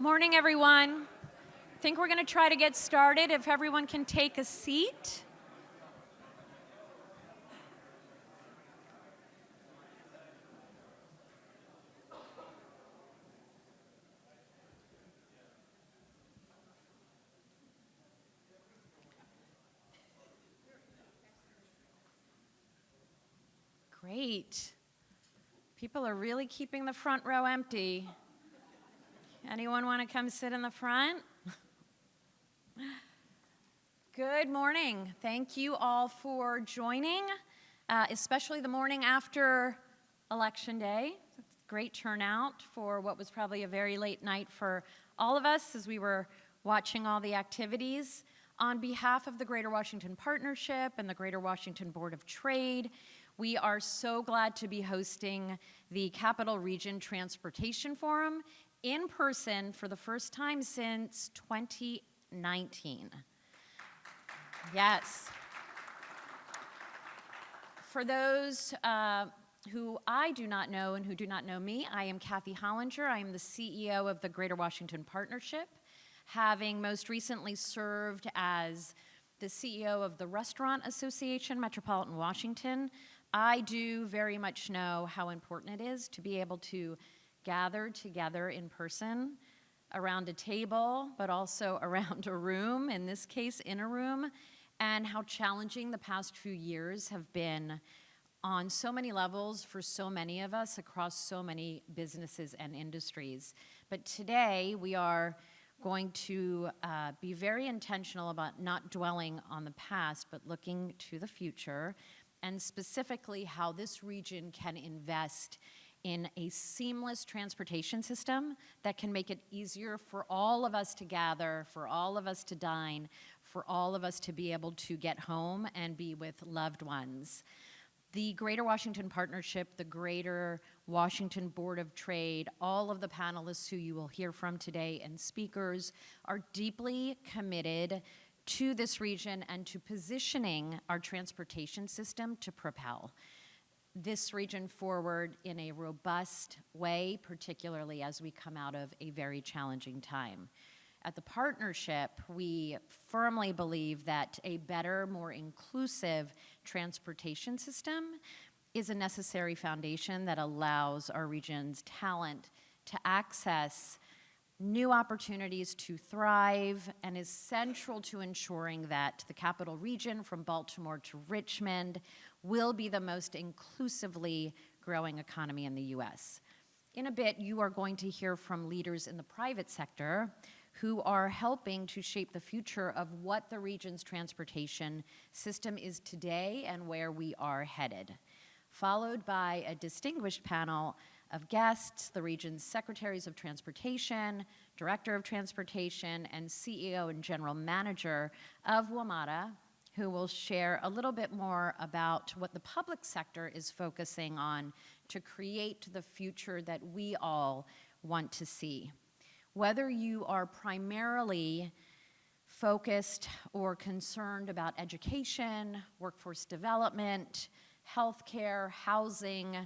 Morning, everyone. I think we're going to try to get started if everyone can take a seat. Great. People are really keeping the front row empty. Anyone want to come sit in the front? Good morning. Thank you all for joining, especially the morning after Election Day. Great turnout for what was probably a very late night for all of us as we were watching all the activities. On behalf of the Greater Washington Partnership and the Greater Washington Board of Trade, we are so glad to be hosting the Capital Region Transportation Forum in person for the first time since 2019. Yes. For those who I do not know and who do not know me, I am Kathy Hollinger. I am the CEO of the Greater Washington Partnership, having most recently served as the CEO of the Restaurant Association, Metropolitan Washington. I do very much know how important it is to be able to gather together in person around a table, but also around a room, in this case, in a room, and how challenging the past few years have been on so many levels for so many of us across so many businesses and industries. But today, we are going to be very intentional about not dwelling on the past, but looking to the future, and specifically how this region can invest in a seamless transportation system that can make it easier for all of us to gather, for all of us to dine, for all of us to be able to get home and be with loved ones. The Greater Washington Partnership, the Greater Washington Board of Trade, all of the panelists who you will hear from today and speakers are deeply committed to this region and to positioning our transportation system to propel this region forward in a robust way, particularly as we come out of a very challenging time. At the partnership, we firmly believe that a better, more inclusive transportation system is a necessary foundation that allows our region's talent to access new opportunities to thrive and is central to ensuring that the capital region from Baltimore to Richmond will be the most inclusively growing economy in the U.S. In a bit, you are going to hear from leaders in the private sector who are helping to shape the future of what the region's transportation system is today and where we are headed, followed by a distinguished panel of guests, the region's secretaries of transportation, director of transportation, and CEO and general manager of WMATA, who will share a little bit more about what the public sector is focusing on to create the future that we all want to see. Whether you are primarily focused or concerned about education, workforce development, healthcare, housing,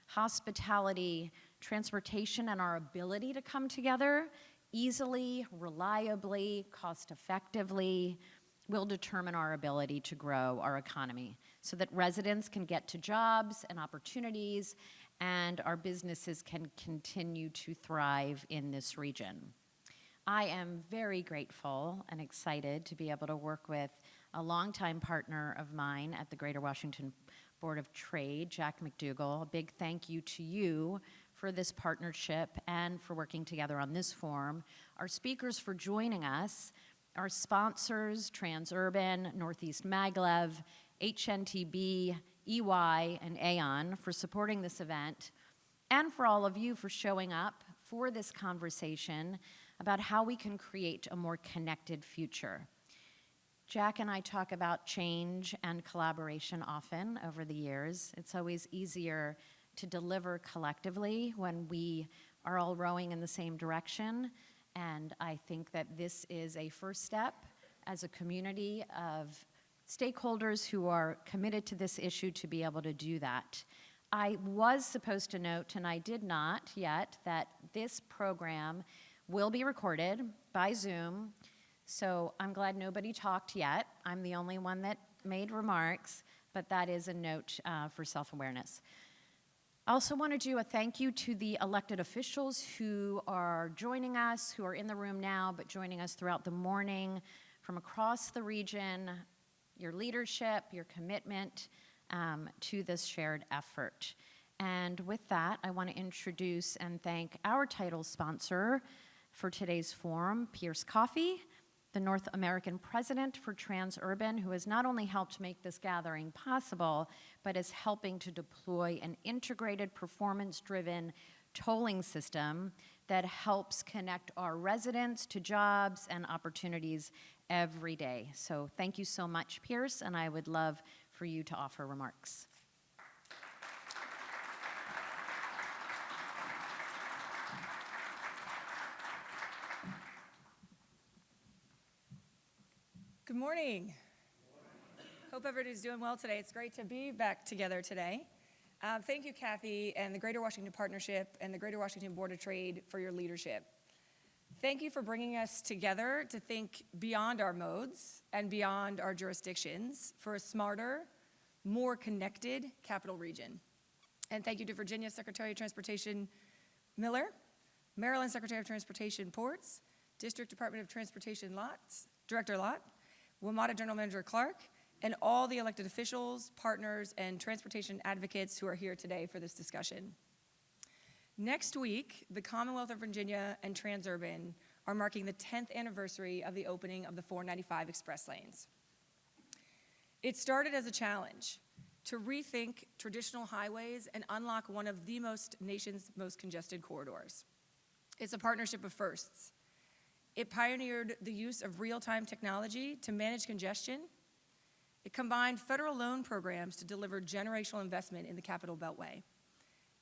hospitality, transportation, and our ability to come together easily, reliably, cost-effectively will determine our ability to grow our economy so that residents can get to jobs and opportunities and our businesses can continue to thrive in this region. I am very grateful and excited to be able to work with a longtime partner of mine at the Greater Washington Board of Trade, Jack McDougall. A big thank you to you for this partnership and for working together on this forum. Our speakers for joining us, our sponsors, Transurban, Northeast Maglev, HNTB, EY, and Aon for supporting this event, and for all of you for showing up for this conversation about how we can create a more connected future. Jack and I talk about change and collaboration often over the years. It's always easier to deliver collectively when we are all rowing in the same direction, and I think that this is a first step as a community of stakeholders who are committed to this issue to be able to do that. I was supposed to note, and I did not yet, that this program will be recorded by Zoom. So I'm glad nobody talked yet. I'm the only one that made remarks, but that is a note for self-awareness. I also want to do a thank you to the elected officials who are joining us, who are in the room now, but joining us throughout the morning from across the region, your leadership, your commitment to this shared effort. And with that, I want to introduce and thank our title sponsor for today's forum, Pierce Coffee, the North American president for Transurban, who has not only helped make this gathering possible, but is helping to deploy an integrated, performance-driven tolling system that helps connect our residents to jobs and opportunities every day. So thank you so much, Pierce, and I would love for you to offer remarks. Good morning. Hope everybody's doing well today. It's great to be back together today. Thank you, Kathy, and the Greater Washington Partnership and the Greater Washington Board of Trade for your leadership. Thank you for bringing us together to think beyond our modes and beyond our jurisdictions for a smarter, more connected capital region. And thank you to Virginia Secretary of Transportation Miller, Maryland Secretary of Transportation Ports, District Department of Transportation Director Lott, WMATA General Manager Clark, and all the elected officials, partners, and transportation advocates who are here today for this discussion. Next week, the Commonwealth of Virginia and Transurban are marking the 10th anniversary of the opening of the 495 Express Lanes. It started as a challenge to rethink traditional highways and unlock one of the nation's most congested corridors. It's a partnership of firsts. It pioneered the use of real-time technology to manage congestion. It combined federal loan programs to deliver generational investment in the Capital Beltway.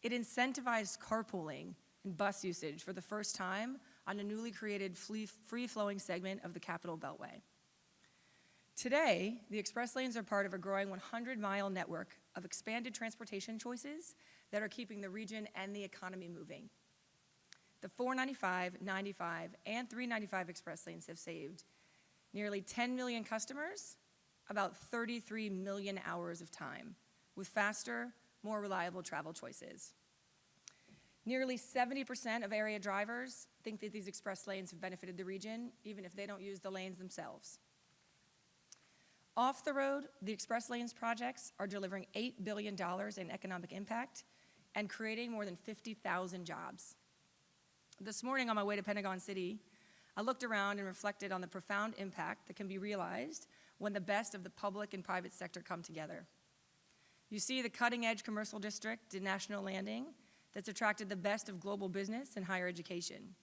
It incentivized carpooling and bus usage for the first time on a newly created free-flowing segment of the Capital Beltway. Today, the express lanes are part of a growing 100-mile network of expanded transportation choices that are keeping the region and the economy moving. The 495, 95, and 395 express lanes have saved nearly 10 million customers, about 33 million hours of time, with faster, more reliable travel choices. Nearly 70% of area drivers think that these express lanes have benefited the region, even if they don't use the lanes themselves. Off the road, the express lanes projects are delivering $8 billion in economic impact and creating more than 50,000 jobs. This morning on my way to Pentagon City, I looked around and reflected on the profound impact that can be realized when the best of the public and private sector come together. You see the cutting-edge commercial district in National Landing that's attracted the best of global business and higher education.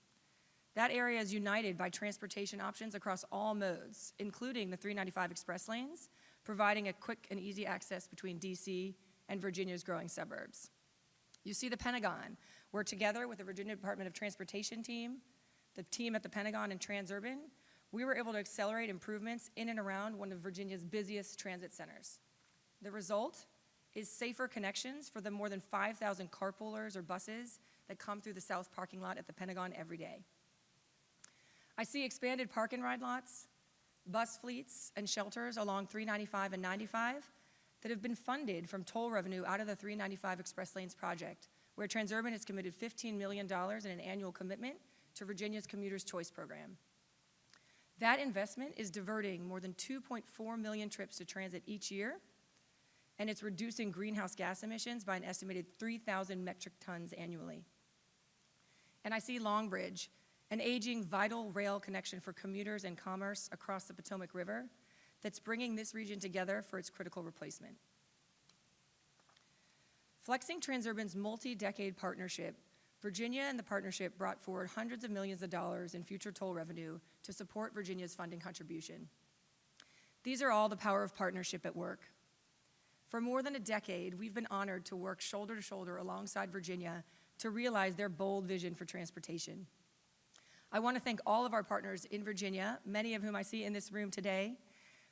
That area is united by transportation options across all modes, including the 395 express lanes, providing a quick and easy access between DC and Virginia's growing suburbs. You see the Pentagon, where together with the Virginia Department of Transportation team, the team at the Pentagon and Transurban, we were able to accelerate improvements in and around one of Virginia's busiest transit centers. The result is safer connections for the more than 5,000 carpoolers or buses that come through the south parking lot at the Pentagon every day. I see expanded park and ride lots, bus fleets, and shelters along 395 and 95 that have been funded from toll revenue out of the 395 Express Lanes project, where Transurban has committed $15 million in an annual commitment to Virginia's Commuter's Choice program. That investment is diverting more than 2.4 million trips to transit each year, and it's reducing greenhouse gas emissions by an estimated 3,000 metric tons annually. And I see Long Bridge, an aging vital rail connection for commuters and commerce across the Potomac River that's bringing this region together for its critical replacement. Flexing Transurban's multi-decade partnership, Virginia and the partnership brought forward hundreds of millions of dollars in future toll revenue to support Virginia's funding contribution. These are all the power of partnership at work. For more than a decade, we've been honored to work shoulder to shoulder alongside Virginia to realize their bold vision for transportation. I want to thank all of our partners in Virginia, many of whom I see in this room today,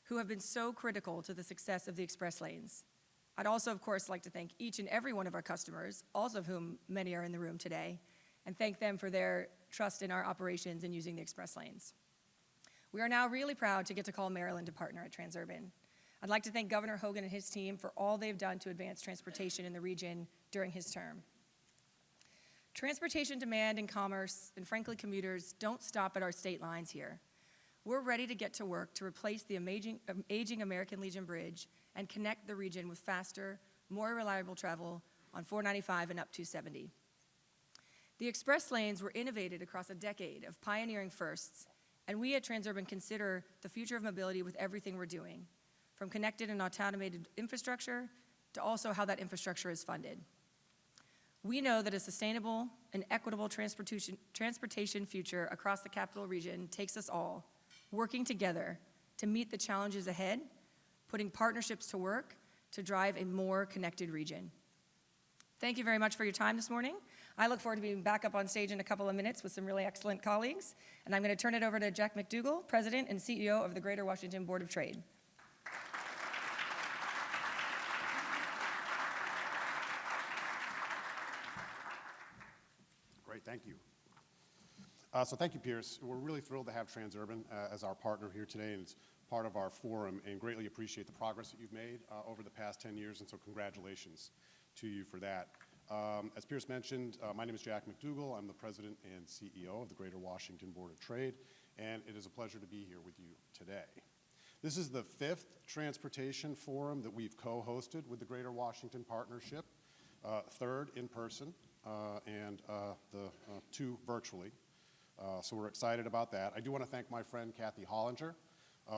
who have been so critical to the success of the express lanes. I'd also, of course, like to thank each and every one of our customers, also of whom many are in the room today, and thank them for their trust in our operations and using the express lanes. We are now really proud to get to call Maryland a partner at Transurban. I'd like to thank Governor Hogan and his team for all they've done to advance transportation in the region during his term. Transportation demand and commerce, and frankly commuters, don't stop at our state lines here. We're ready to get to work to replace the aging American Legion Bridge and connect the region with faster, more reliable travel on 495 and up 270. The express lanes were innovated across a decade of pioneering firsts, and we at Transurban consider the future of mobility with everything we're doing, from connected and automated infrastructure to also how that infrastructure is funded. We know that a sustainable and equitable transportation future across the capital region takes us all working together to meet the challenges ahead, putting partnerships to work to drive a more connected region. Thank you very much for your time this morning. I look forward to being back up on stage in a couple of minutes with some really excellent colleagues, and I'm going to turn it over to Jack McDougall, President and CEO of the Greater Washington Board of Trade. Great, thank you. So thank you, Pierce. We're really thrilled to have Transurban as our partner here today, and it's part of our forum, and greatly appreciate the progress that you've made over the past 10 years, and so congratulations to you for that. As Pierce mentioned, my name is Jack McDougall. I'm the President and CEO of the Greater Washington Board of Trade, and it is a pleasure to be here with you today. This is the 5th Transportation Forum that we've co-hosted with the Greater Washington Partnership, 3rd in person, and the 2 virtually. So we're excited about that. I do want to thank my friend Kathy Hollinger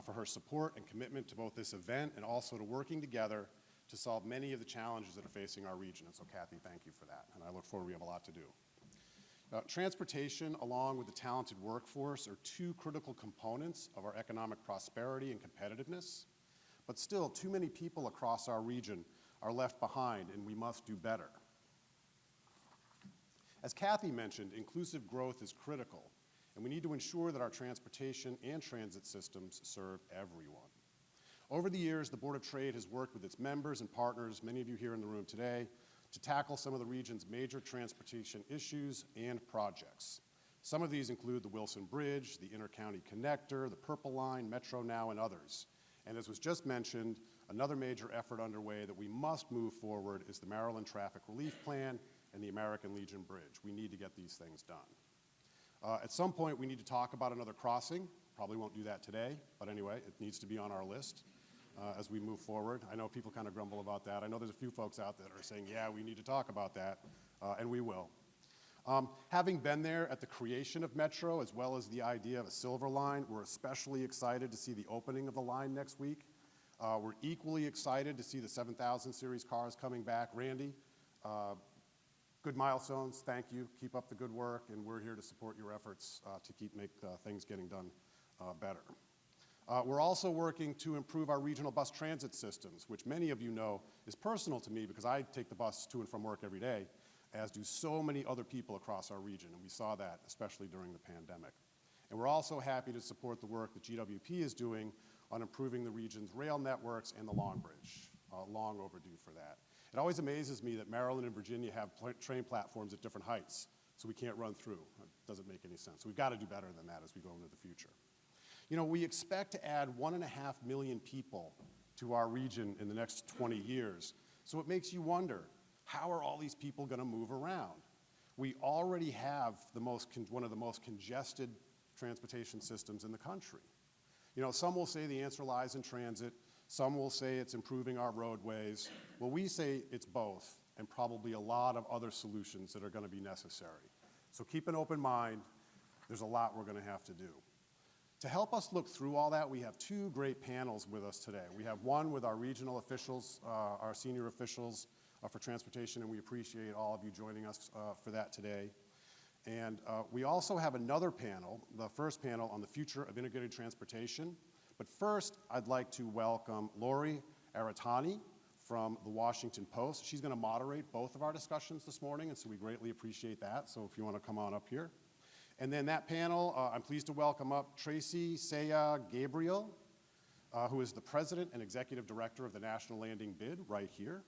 for her support and commitment to both this event and also to working together to solve many of the challenges that are facing our region. And so Kathy, thank you for that. And I look forward, we have a lot to do. Transportation, along with the talented workforce, are 2 critical components of our economic prosperity and competitiveness. But still, too many people across our region are left behind, and we must do better. As Kathy mentioned, inclusive growth is critical, and we need to ensure that our transportation and transit systems serve everyone. Over the years, the Board of Trade has worked with its members and partners, many of you here in the room today, to tackle some of the region's major transportation issues and projects. Some of these include the Wilson Bridge, the Intercounty Connector, the Purple Line, Metro Now, and others. And as was just mentioned, another major effort underway that we must move forward is the Maryland Traffic Relief Plan and the American Legion Bridge. We need to get these things done. At some point, we need to talk about another crossing. Probably won't do that today, but anyway, it needs to be on our list as we move forward. I know people kind of grumble about that. I know there's a few folks out there that are saying, yeah, we need to talk about that, and we will. Having been there at the creation of Metro, as well as the idea of a Silver Line, we're especially excited to see the opening of the line next week. We're equally excited to see the 7000 series cars coming back. Randy, good milestones, thank you. Keep up the good work, and we're here to support your efforts to make things getting done better. We're also working to improve our regional bus transit systems, which many of you know is personal to me because I take the bus to and from work every day, as do so many other people across our region, and we saw that especially during the pandemic. And we're also happy to support the work that GWP is doing on improving the region's rail networks and the Long Bridge. Long overdue for that. It always amazes me that Maryland and Virginia have train platforms at different heights, so we can't run through. It doesn't make any sense. We've got to do better than that as we go into the future. You know, we expect to add 1.5 million people to our region in the next 20 years. So it makes you wonder, how are all these people going to move around? We already have one of the most congested transportation systems in the country. You know, some will say the answer lies in transit. Some will say it's improving our roadways. Well, we say it's both, and probably a lot of other solutions that are going to be necessary. So keep an open mind. There's a lot we're going to have to do. To help us look through all that, we have 2 great panels with us today. We have one with our regional officials, our senior officials for transportation, and we appreciate all of you joining us for that today. And we also have another panel, the first panel on the future of integrated transportation. But first, I'd like to welcome Lori Aratani from the Washington Post. She's going to moderate both of our discussions this morning, and so we greatly appreciate that. So if you want to come on up here. And then that panel, I'm pleased to welcome up Tracy Saya Gabriel, who is the President and Executive Director of the National Landing Bid right here.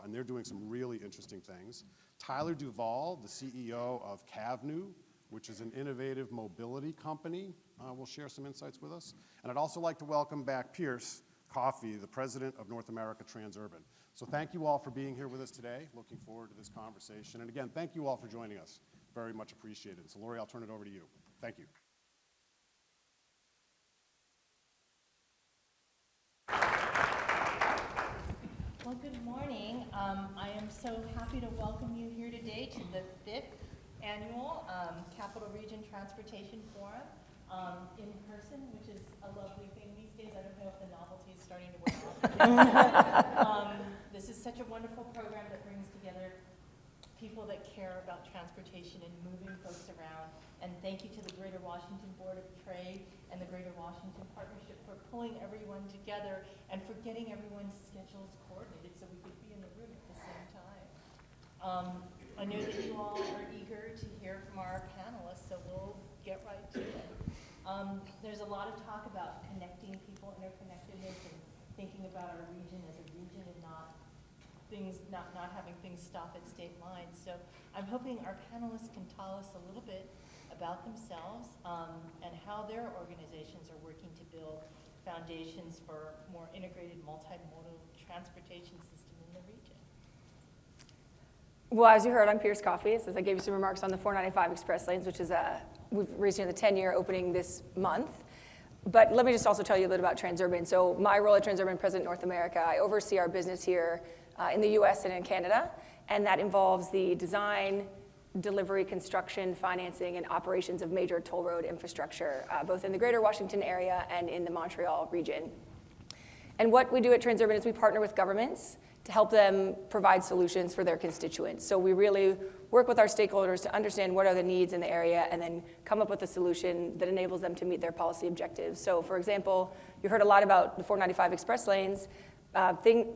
And they're doing some really interesting things. Tyler Duvall, the CEO of CAVNU, which is an innovative mobility company, will share some insights with us. And I'd also like to welcome back Pierce Coffey, the president of North America Transurban. So thank you all for being here with us today. Looking forward to this conversation. And again, thank you all for joining us. Very much appreciated. So Lori, I'll turn it over to you. Thank you. Well, good morning. I am so happy to welcome you here today to the 5th Annual Capital Region Transportation Forum in person, which is a lovely thing these days. I don't know if the novelty is starting to wear off. This is such a wonderful program that brings together people that care about transportation and moving folks around. And thank you to the Greater Washington Board of Trade and the Greater Washington Partnership for pulling everyone together and for getting everyone's schedules coordinated so we could be in the room at the same time. I know that you all are eager to hear from our panelists, so we'll get right to it. There's a lot of talk about connecting people, interconnectedness, and thinking about our region as a region and not having things stop at state lines. So I'm hoping our panelists can tell us a little bit about themselves and how their organizations are working to build foundations for more integrated multimodal transportation system in the region. Well, as you heard, I'm Pierce Coffey. As I gave you some remarks on the 495 Express Lanes, which is we've reached the 10-year opening this month. But let me just also tell you a little about Transurban. So my role at Transurban, President North America, I oversee our business here in the US and in Canada, and that involves the design, delivery, construction, financing, and operations of major toll road infrastructure, both in the Greater Washington area and in the Montreal region. And what we do at Transurban is we partner with governments to help them provide solutions for their constituents. So we really work with our stakeholders to understand what are the needs in the area and then come up with a solution that enables them to meet their policy objectives. So for example, you heard a lot about the 495 Express Lanes.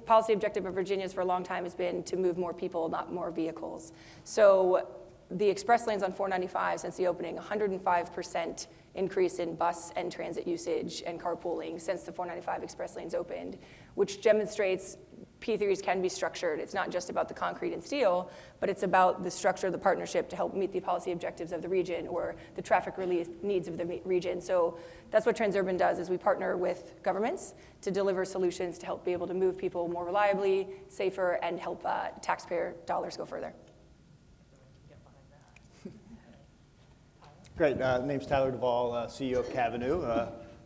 Policy objective of Virginia's for a long time has been to move more people, not more vehicles. So the express lanes on 495 since the opening, 105% increase in bus and transit usage and carpooling since the 495 express lanes opened, which demonstrates P3s can be structured. It's not just about the concrete and steel, but it's about the structure of the partnership to help meet the policy objectives of the region or the traffic relief needs of the region. So that's what Transurban does, is we partner with governments to deliver solutions to help be able to move people more reliably, safer, and help taxpayer dollars go further. Great. Name's Tyler Duvall, CEO of Cavenue,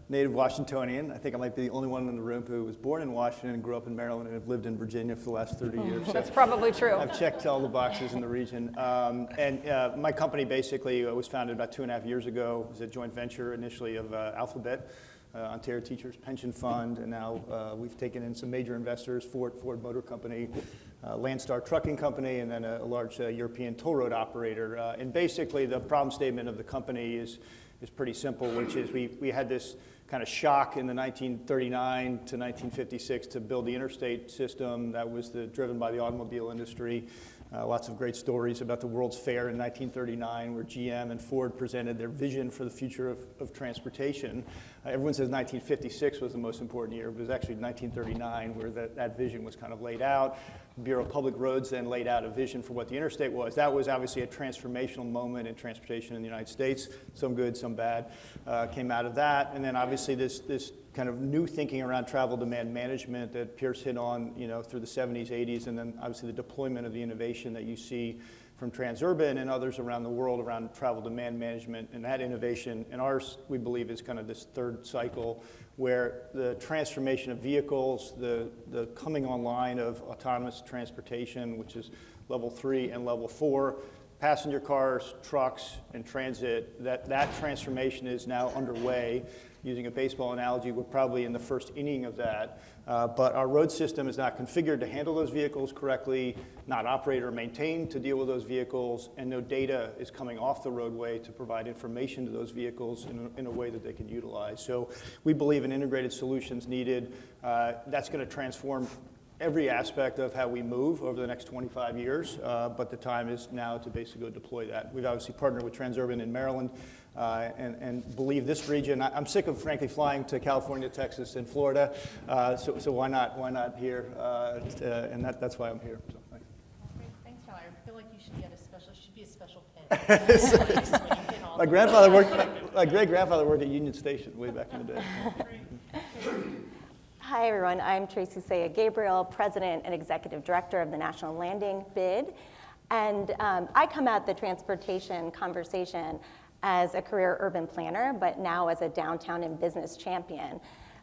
native Washingtonian. I think I might be the only one in the room who was born in Washington and grew up in Maryland and have lived in Virginia for the last 30 years. That's probably true. I've checked all the boxes in the region. My company basically was founded about 2.5 years ago. It was a joint venture initially of Alphabet, Ontario Teachers Pension Fund, and now we've taken in some major investors, Ford Motor Company, Landstar Trucking Company, and then a large European toll road operator. And basically the problem statement of the company is pretty simple, which is we had this kind of shock in the 1939 to 1956 to build the interstate system that was driven by the automobile industry. Lots of great stories about the World's Fair in 1939 where GM and Ford presented their vision for the future of transportation. Everyone says 1956 was the most important year, but it was actually 1939 where that vision was kind of laid out. The Bureau of Public Roads then laid out a vision for what the interstate was. That was obviously a transformational moment in transportation in the United States. Some good, some bad came out of that. And then obviously this kind of new thinking around travel demand management that Pierce hit on, through the 70s, 80s, and then obviously the deployment of the innovation that you see from Transurban and others around the world around travel demand management. And that innovation, and ours, we believe, is kind of this third cycle where the transformation of vehicles, the coming online of autonomous transportation, which is level 3 and level 4, passenger cars, trucks, and transit, that transformation is now underway. Using a baseball analogy, we're probably in the first inning of that. But our road system is not configured to handle those vehicles correctly, not operated or maintained to deal with those vehicles, and no data is coming off the roadway to provide information to those vehicles in a way that they can utilize. So we believe an integrated solution's needed. That's going to transform every aspect of how we move over the next 25 years, but the time is now to basically go deploy that. We've obviously partnered with Transurban in Maryland and believe this region. I'm sick of, frankly, flying to California, Texas, and Florida, so why not here? And that's why I'm here. So, thanks. Great. Thanks, Tyler. I feel like you should get a special should be a special pin. My grandfather worked, my great-grandfather worked at Union Station way back in the day. Hi, everyone. I'm Tracy Saya Gabriel, President and Executive Director of the National Landing BID. And I come at the transportation conversation as a career urban planner, but now as a downtown and business champion.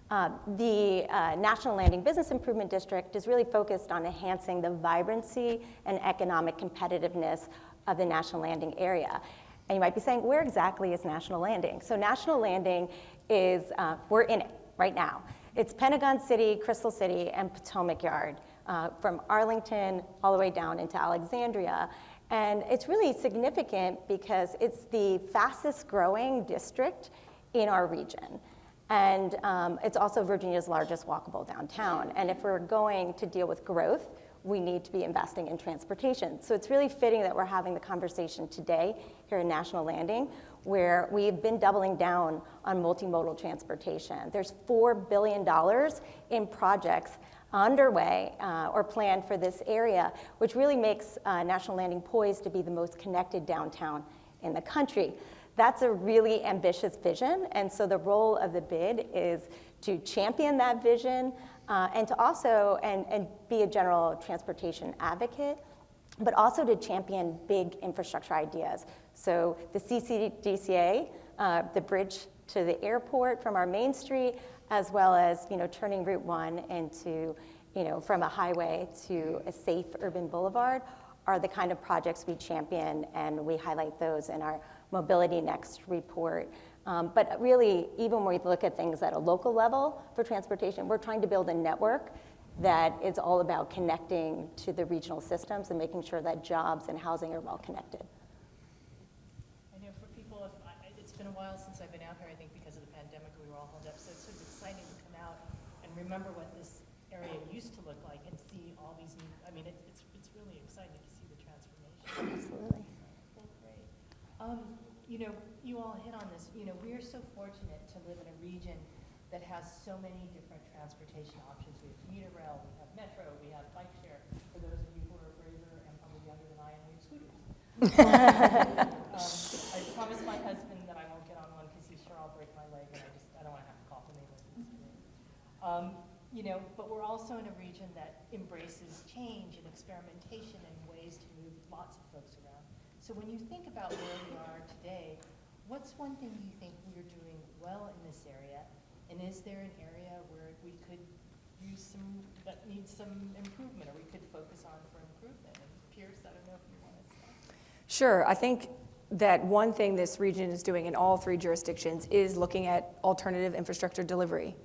The National Landing Business Improvement District is really focused on enhancing the vibrancy and economic competitiveness of the National Landing area. And you might be saying, where exactly is National Landing? So National Landing is, we're in it right now. It's Pentagon City, Crystal City, and Potomac Yard, from Arlington all the way down into Alexandria. And it's really significant because it's the fastest growing district in our region. And it's also Virginia's largest walkable downtown. And if we're going to deal with growth, we need to be investing in transportation. So it's really fitting that we're having the conversation today here in National Landing, where we've been doubling down on multimodal transportation. There's $4 billion in projects underway or planned for this area, which really makes National Landing poised to be the most connected downtown in the country. That's a really ambitious vision, and so the role of the BID is to champion that vision and to also and be a general transportation advocate, but also to champion big infrastructure ideas. So the CCDCA, the bridge to the airport from our main street, as well as turning Route 1 into from a highway to a safe urban boulevard, are the kind of projects we champion, and we highlight those in our Mobility Next report. But really, even when we look at things at a local level for transportation, we're trying to build a network that is all about connecting to the regional systems and making sure that jobs and housing are well connected. I know for people, it's been a while since I've been out here, I think because of the pandemic, we were all held up, so it's sort of exciting to come out and remember what this area used to look like and see all these new, it's really exciting to see the transformation. Absolutely. Well, great. You all hit on this, we are so fortunate to live in a region that has so many different transportation options. We have commuter rail, we have metro, we have bike share. For those of you who are braver and probably younger than I am, we have scooters. I promised my husband that I won't get on one because he's sure I'll break my leg, and I don't want to have to call him but we're also in a region that embraces change and experimentation and ways to move lots of folks around. So when you think about where we are today, what's one thing you think we're doing well in this area? And is there an area where we could use that needs some improvement, or we could focus on for improvement? And Pierce, I don't know if you want to say. Sure. I think that one thing this region is doing in all three jurisdictions is looking at alternative infrastructure delivery.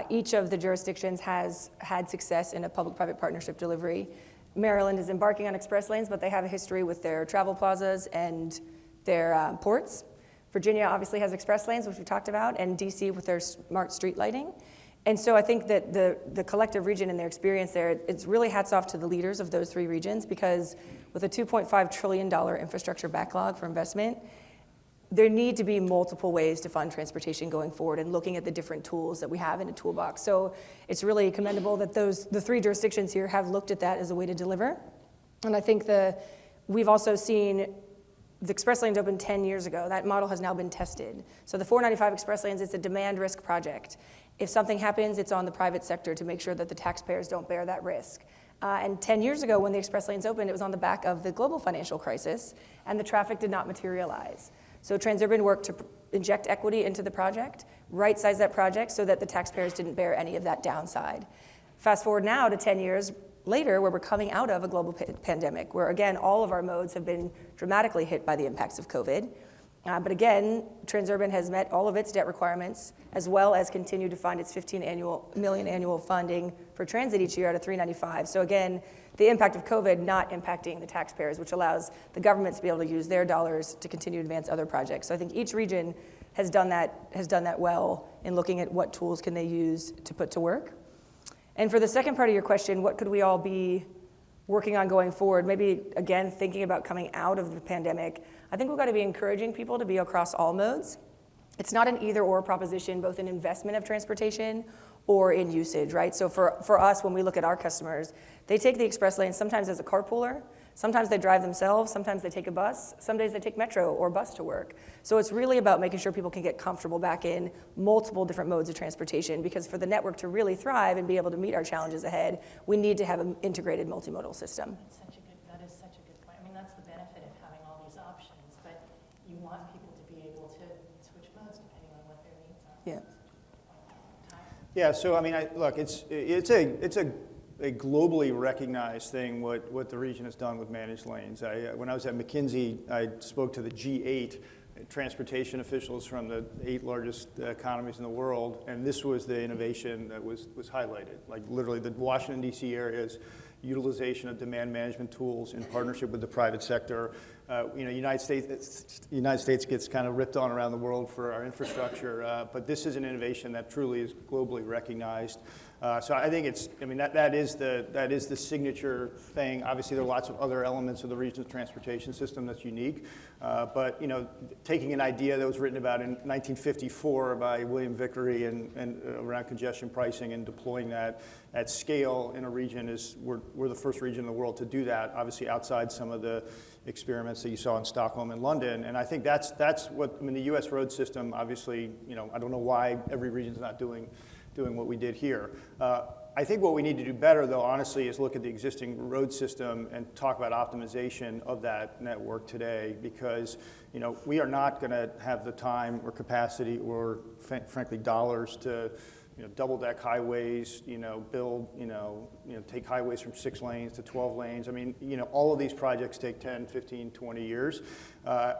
Each of the jurisdictions has had success in a public-private partnership delivery. Maryland is embarking on express lanes, but they have a history with their travel plazas and their ports. Virginia obviously has express lanes, which we talked about, and DC with their smart street lighting. And so I think that the collective region and their experience there, it's really hats off to the leaders of those three regions, because with a $2.5 trillion infrastructure backlog for investment, there need to be multiple ways to fund transportation going forward, and looking at the different tools that we have in a toolbox. So it's really commendable that the three jurisdictions here have looked at that as a way to deliver. And I think we've also seen the express lanes opened 10 years ago. That model has now been tested. So the 495 express lanes, it's a demand risk project. If something happens, it's on the private sector to make sure that the taxpayers don't bear that risk. And 10 years ago, when the express lanes opened, it was on the back of the global financial crisis, and the traffic did not materialize. So Transurban worked to inject equity into the project, right-size that project so that the taxpayers didn't bear any of that downside. Fast forward now to 10 years later, where we're coming out of a global pandemic, where again, all of our modes have been dramatically hit by the impacts of COVID. But again, Transurban has met all of its debt requirements, as well as continued to fund its $15 million annual funding for transit each year out of 395. So again, the impact of COVID not impacting the taxpayers, which allows the government to be able to use their dollars to continue to advance other projects. So I think each region has done that well in looking at what tools can they use to put to work. And for the second part of your question, what could we all be working on going forward? Maybe, again, thinking about coming out of the pandemic, I think we've got to be encouraging people to be across all modes. It's not an either-or proposition, both in investment of transportation or in usage, right? So for us, when we look at our customers, they take the express lane sometimes as a carpooler, Sometimes they drive themselves, sometimes they take a bus, some days they take metro or bus to work. So it's really about making sure people can get comfortable back in multiple different modes of transportation, because for the network to really thrive and be able to meet our challenges ahead, we need to have an integrated multimodal system. That is such a good point. I mean, that's the benefit of having all these options, but you want people to be able to switch modes depending on what their needs are. Yeah. Yeah, so I mean, look, it's a globally recognized thing what the region has done with managed lanes. When I was at McKinsey, I spoke to the G8 transportation officials from the 8 largest economies in the world, and this was the innovation that was highlighted. Like literally the Washington, D.C. area's utilization of demand management tools in partnership with the private sector. United States gets kind of ripped on around the world for our infrastructure, but this is an innovation that truly is globally recognized. So I think that is the signature thing. Obviously, there are lots of other elements of the region's transportation system that's unique, but taking an idea that was written about in 1954 by William Vickery and around congestion pricing and deploying that at scale in a region we're the first region in the world to do that. Obviously, outside some of the experiments that you saw in Stockholm and London, and I think that's what the U.S. road system. Obviously, I don't know why every region's not doing what we did here. I think what we need to do better, though, honestly, is look at the existing road system and talk about optimization of that network today, because we are not going to have the time or capacity or, frankly, dollars to double-deck highways, build, take highways from 6 lanes to 12 lanes. I mean, all of these projects take 10, 15, 20 years. I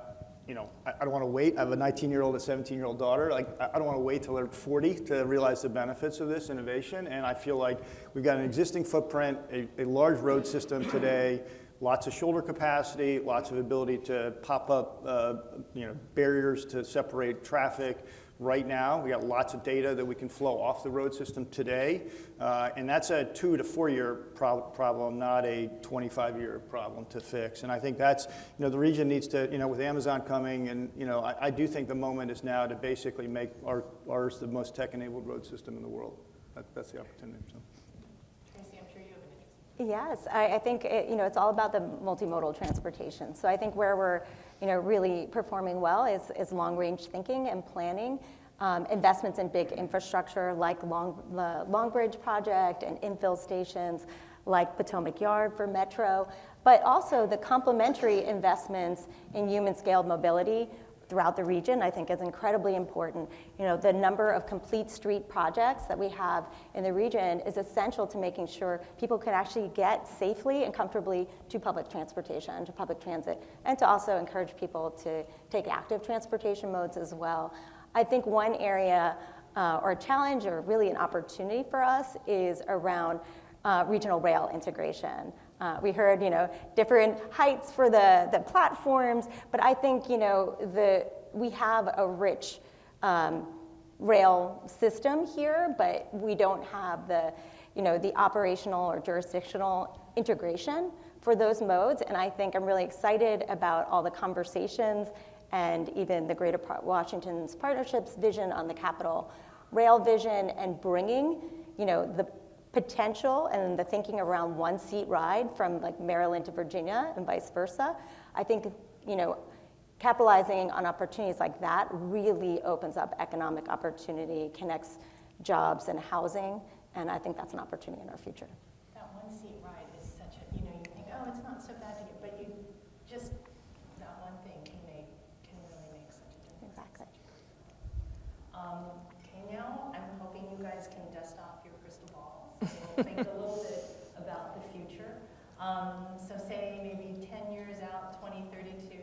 don't want to wait. I have a 19-year-old, a 17-year-old daughter. I don't want to wait till they're 40 to realize the benefits of this innovation. And I feel like we've got an existing footprint, a large road system today, lots of shoulder capacity, lots of ability to pop up, barriers to separate traffic. Right now, we got lots of data that we can flow off the road system today, and that's a 2 to 4 year problem, not a 25-year problem to fix. And I think that's, the region needs to, with Amazon coming, and I do think the moment is now to basically make ours the most tech-enabled road system in the world. That's the opportunity. So. Tracy, I'm sure you have an Yes, I think it's all about the multimodal transportation. So I think where we're really performing well is long-range thinking and planning, investments in big infrastructure like the Long Bridge project and infill stations like Potomac Yard for Metro, but also the complementary investments in human-scaled mobility throughout the region, I think is incredibly important. The number of complete street projects that we have in the region is essential to making sure people can actually get safely and comfortably to public transportation, to public transit, and to also encourage people to take active transportation modes as well. I think one area or a challenge or really an opportunity for us is around regional rail integration. We heard, different heights for the platforms, but I think, we have a rich rail system here, but we don't have the operational or jurisdictional integration for those modes. And I think I'm really excited about all the conversations and even the Greater Washington's Partnership's vision on the Capital Rail vision and bringing, the potential and the thinking around one-seat ride from Maryland to Virginia and vice versa. I think, capitalizing on opportunities like that really opens up economic opportunity, connects jobs and housing, and I think that's an opportunity in our future. That one-seat ride is such a, you think, oh, it's not so bad to get, but that one thing can really make such a difference. Exactly. Okay, now I'm hoping you guys can dust off your crystal balls and we'll think a little bit about the future. So say maybe 10 years out, 2032.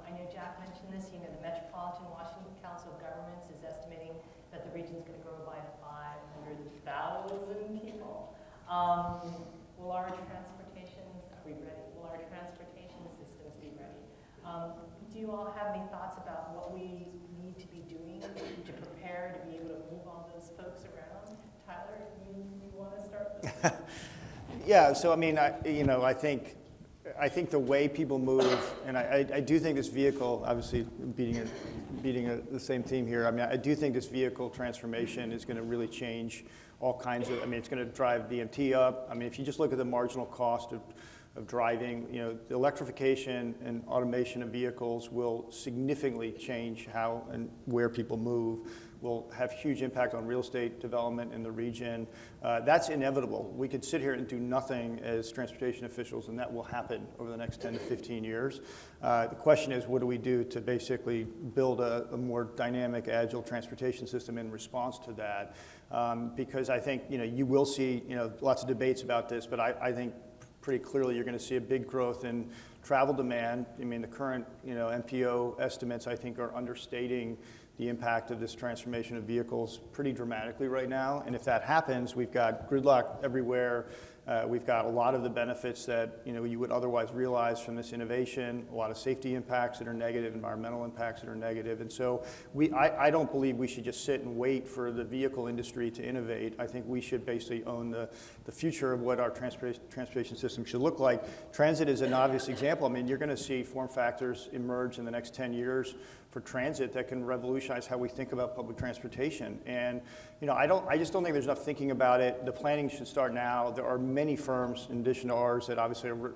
I know Jack mentioned this, the Metropolitan Washington Council of Governments is estimating that the region's going to grow by 500,000 people. Will our transportation systems be ready? Do you all have any thoughts about what we need to be doing to prepare to be able to move all those folks around? Tyler, you want to start this? Yeah, so I think the way people move, and I do think this vehicle, obviously beating the same theme here, I do think this vehicle transformation is going to really change all kinds of, it's going to drive VMT up. If you just look at the marginal cost of driving. You know, the electrification and automation of vehicles will significantly change how and where people move, will have huge impact on real estate development in the region. That's inevitable. We could sit here and do nothing as transportation officials, and that will happen over the next 10 to 15 years. The question is, what do we do to basically build a more dynamic, agile transportation system in response to that? Because I think, you know, you will see, you know, lots of debates about this, but I think pretty clearly you're going to see a big growth in travel demand. I mean, the current, you know, NPO estimates, I think, are understating the impact of this transformation of vehicles pretty dramatically right now. And if that happens, we've got gridlock everywhere. We've got a lot of the benefits that, you know, you would otherwise realize from this innovation, a lot of safety impacts that are negative, environmental impacts that are negative. And so I don't believe we should just sit and wait for the vehicle industry to innovate. I think we should basically own the future of what our transportation system should look like. Transit is an obvious example. I mean, you're going to see form factors emerge in the next 10 years for transit that can revolutionize how we think about public transportation. And, you know, I just don't think there's enough thinking about it. The planning should start now. There are many firms, in addition to ours, that obviously are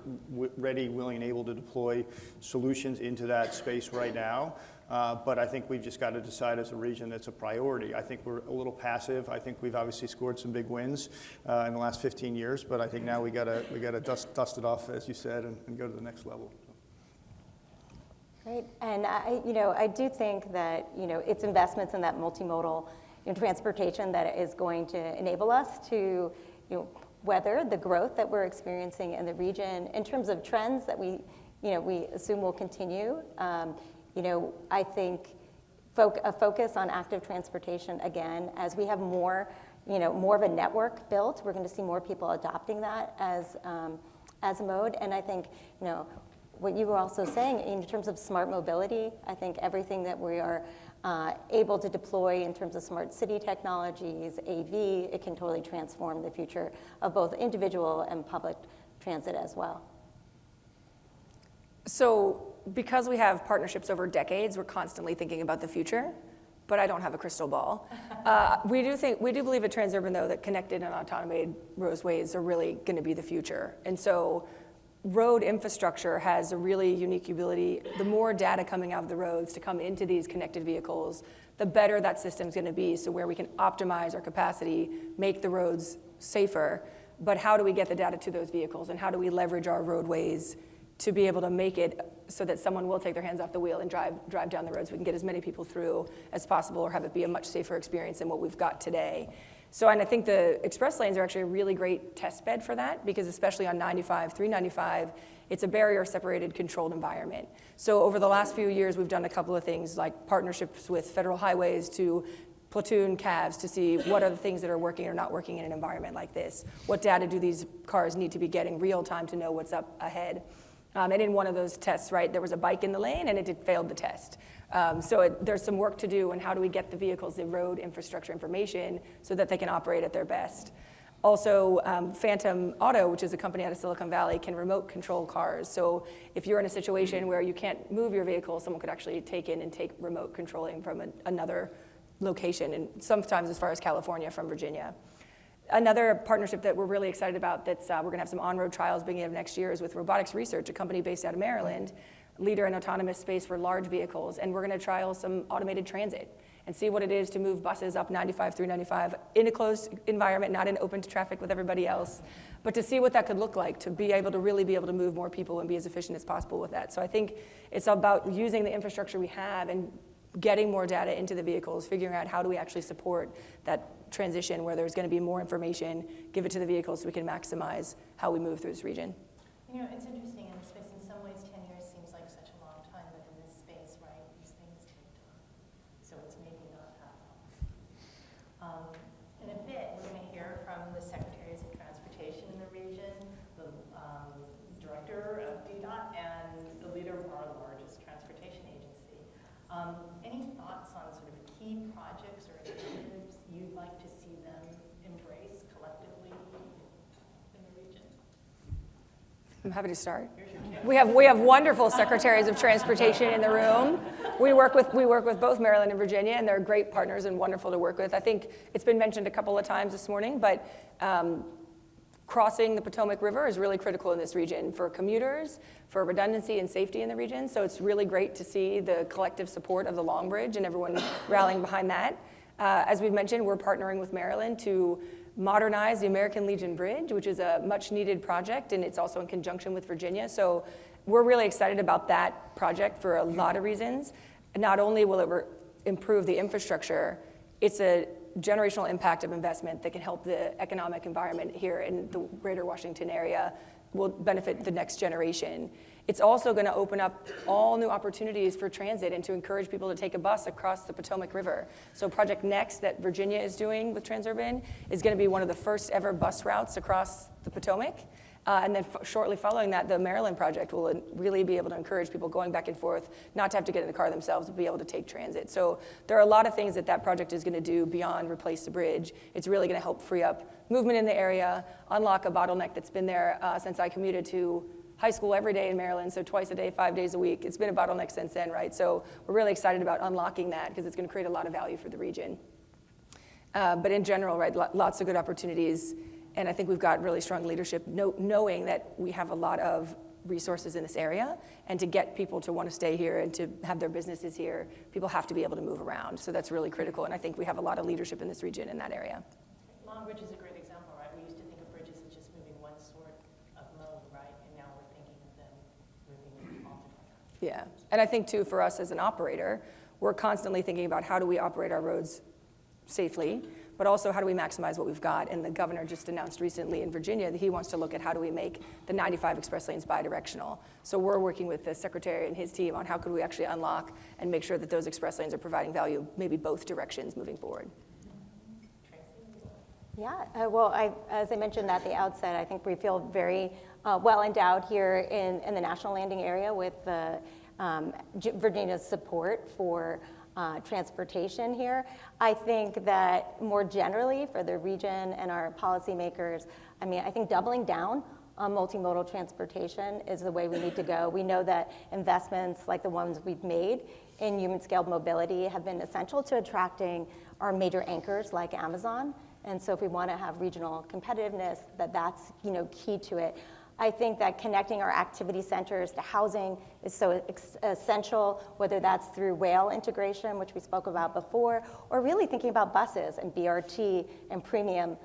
ready, willing, and able to deploy solutions into that space right now. But I think we've just got to decide as a region that's a priority. I think we're a little passive. I think we've obviously scored some big wins in the last 15 years, but I think now we got to dust it off, as you said, and go to the next level. Great, and I do think that, you know, it's investments in that multimodal, you know, transportation that is going to enable us to, you know, weather the growth that we're experiencing in the region in terms of trends that we assume will continue. You know, I think a focus on active transportation again, as we have more of a network built, we're going to see more people adopting that as a mode, and I think, you know, what you were also saying in terms of smart mobility, I think everything that we are able to deploy in terms of smart city technologies, AV, it can totally transform the future of both individual and public transit as well. So because we have partnerships over decades, we're constantly thinking about the future, but I don't have a crystal ball. We do believe at Transurban, though, that connected and automated roadways are really going to be the future. And so road infrastructure has a really unique ability. The more data coming out of the roads to come into these connected vehicles, the better that system's going to be. So where we can optimize our capacity, make the roads safer, but how do we get the data to those vehicles, and how do we leverage our roadways to be able to make it so that someone will take their hands off the wheel and drive down the roads so we can get as many people through as possible, or have it be a much safer experience than what we've got today. So, and I think the express lanes are actually a really great test bed for that, because especially on 95, 395, it's a barrier-separated, controlled environment. So over the last few years, we've done a couple of things, like partnerships with federal highways to platoon CAVs to see what are the things that are working or not working in an environment like this. What data do these cars need to be getting real time to know what's up ahead? And in one of those tests, right, there was a bike in the lane and it failed the test. There's some work to do, and how do we get the vehicles the road infrastructure information so that they can operate at their best. Also, Phantom Auto, which is a company out of Silicon Valley, can remote control cars. So if you're in a situation where you can't move your vehicle, someone could actually take remote controlling from another location, and sometimes as far as California from Virginia. Another partnership that we're really excited about that's we're going to have some on-road trials beginning of next year is with Robotics Research, a company based out of Maryland, leader in autonomous space for large vehicles. And we're going to trial some automated transit and see what it is to move buses up 95 through 95 in a closed environment, not in open to traffic with everybody else, but to see what that could look like, to be able to really be able to move more people and be as efficient as possible with that. So I think it's about using the infrastructure we have and getting more data into the vehicles, figuring out how do we actually support that transition where there's going to be more information, give it to the vehicles so we can maximize how we move through this region. You know, it's interesting in this space. In some ways, 10 years seems like such a long time, but in this space, right, these things take time. So it's maybe not that long. In a bit, we're going to hear from the Secretaries of Transportation in the region, the Director of DDOT, and the leader of our largest transportation agency. Any thoughts on sort of key projects or initiatives you'd like to see them embrace collectively in the region? I'm happy to start. We have wonderful secretaries of transportation in the room. We work with both Maryland and Virginia, and they're great partners and wonderful to work with. I think it's been mentioned a couple of times this morning, but crossing the Potomac River is really critical in this region for commuters, for redundancy and safety in the region. So it's really great to see the collective support of the Long Bridge and everyone rallying behind that. As we've mentioned, we're partnering with Maryland to modernize the American Legion Bridge, which is a much needed project, and it's also in conjunction with Virginia. So we're really excited about that project for a lot of reasons. Not only will it improve the infrastructure, it's a generational impact of investment that can help the economic environment here in the greater Washington area, will benefit the next generation. It's also going to open up all new opportunities for transit and to encourage people to take a bus across the Potomac River. So Project Next that Virginia is doing with Transurban is going to be one of the first ever bus routes across the Potomac. And then shortly following that, the Maryland project will really be able to encourage people going back and forth, not to have to get in the car themselves, but be able to take transit. So there are a lot of things that that project is going to do beyond replace the bridge. It's really going to help free up movement in the area, unlock a bottleneck that's been there since I commuted to high school every day in Maryland, so twice a day, 5 days a week. It's been a bottleneck since then, right? So we're really excited about unlocking that because it's going to create a lot of value for the region. But in general, right, lots of good opportunities. And I think we've got really strong leadership, knowing that we have a lot of resources in this area. And to get people to want to stay here and to have their businesses here, people have to be able to move around. So that's really critical. And I think we have a lot of leadership in this region in that area. Long Bridge is a great example, right? We used to think of bridges as just moving one sort of mode, right? And now we're thinking of them moving all different. Yeah. And I think, too, for us as an operator, we're constantly thinking about how do we operate our roads safely, but also how do we maximize what we've got. And the governor just announced recently in Virginia that he wants to look at how do we make the 95 express lanes bi-directional. So we're working with the secretary and his team on how could we actually unlock and make sure that those express lanes are providing value, maybe both directions moving forward. Yeah, well, as I mentioned at the outset, I think we feel very well endowed here in the National Landing area with Virginia's support for transportation here. I think that more generally for the region and our policymakers, I mean, I think doubling down on multimodal transportation is the way we need to go. We know that investments like the ones we've made in human-scaled mobility have been essential to attracting our major anchors like Amazon. And so if we want to have regional competitiveness, that's key to it. I think that connecting our activity centers to housing is so essential, whether that's through rail integration, which we spoke about before, or really thinking about buses and BRT and premium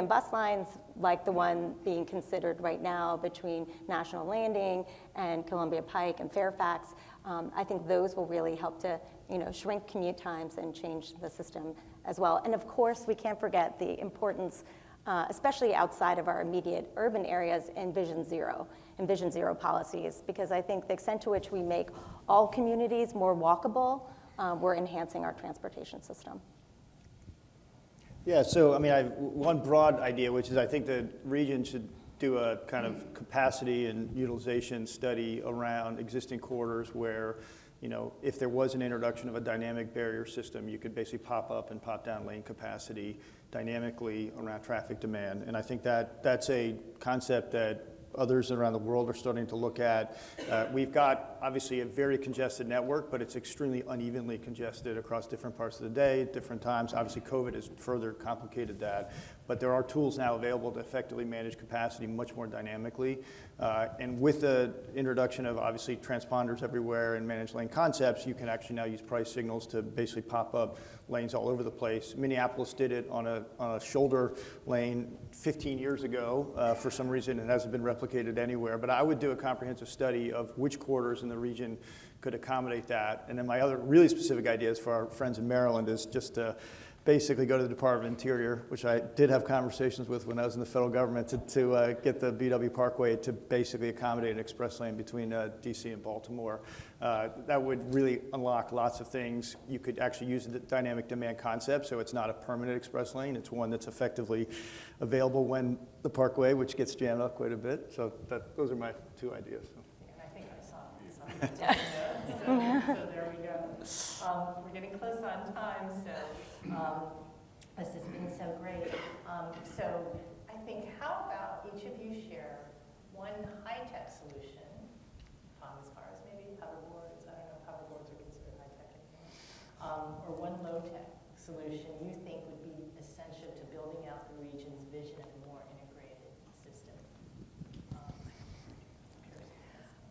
bus lines like the one being considered right now between National Landing and Columbia Pike and Fairfax. I think those will really help to shrink commute times and change the system as well. And of course, we can't forget the importance especially outside of our immediate urban areas, in Vision Zero policies, because I think the extent to which we make all communities more walkable, we're enhancing our transportation system. Yeah, so I mean, I have one broad idea, which is I think the region should do a kind of capacity and utilization study around existing corridors where, if there was an introduction of a dynamic barrier system, you could basically pop up and pop down lane capacity dynamically around traffic demand. And I think that that's a concept that others around the world are starting to look at. We've got obviously a very congested network, but it's extremely unevenly congested across different parts of the day, different times. Obviously, COVID has further complicated that. But there are tools now available to effectively manage capacity much more dynamically. And with the introduction of obviously transponders everywhere and managed lane concepts, you can actually now use price signals to basically pop up lanes all over the place. Minneapolis did it on a shoulder lane 15 years ago. For some reason, it hasn't been replicated anywhere. But I would do a comprehensive study of which corridors in the region could accommodate that. And then my other really specific ideas for our friends in Maryland is just to basically go to the Department of Interior, which I did have conversations with when I was in the federal government, to get the BW Parkway to basically accommodate an express lane between DC and Baltimore. That would really unlock lots of things. You could actually use the dynamic demand concept, so it's not a permanent express lane. It's one that's effectively available when the Parkway, which gets jammed up quite a bit. So those are my two ideas. And I think I saw that. So there we go. We're getting close on time, so this has been so great. So I think, how about each of you share one high-tech solution, autonomous cars maybe, hoverboards, I don't know if hoverboards are considered high-tech anymore, or one low-tech solution you think would be essential to building out the region's vision of a more integrated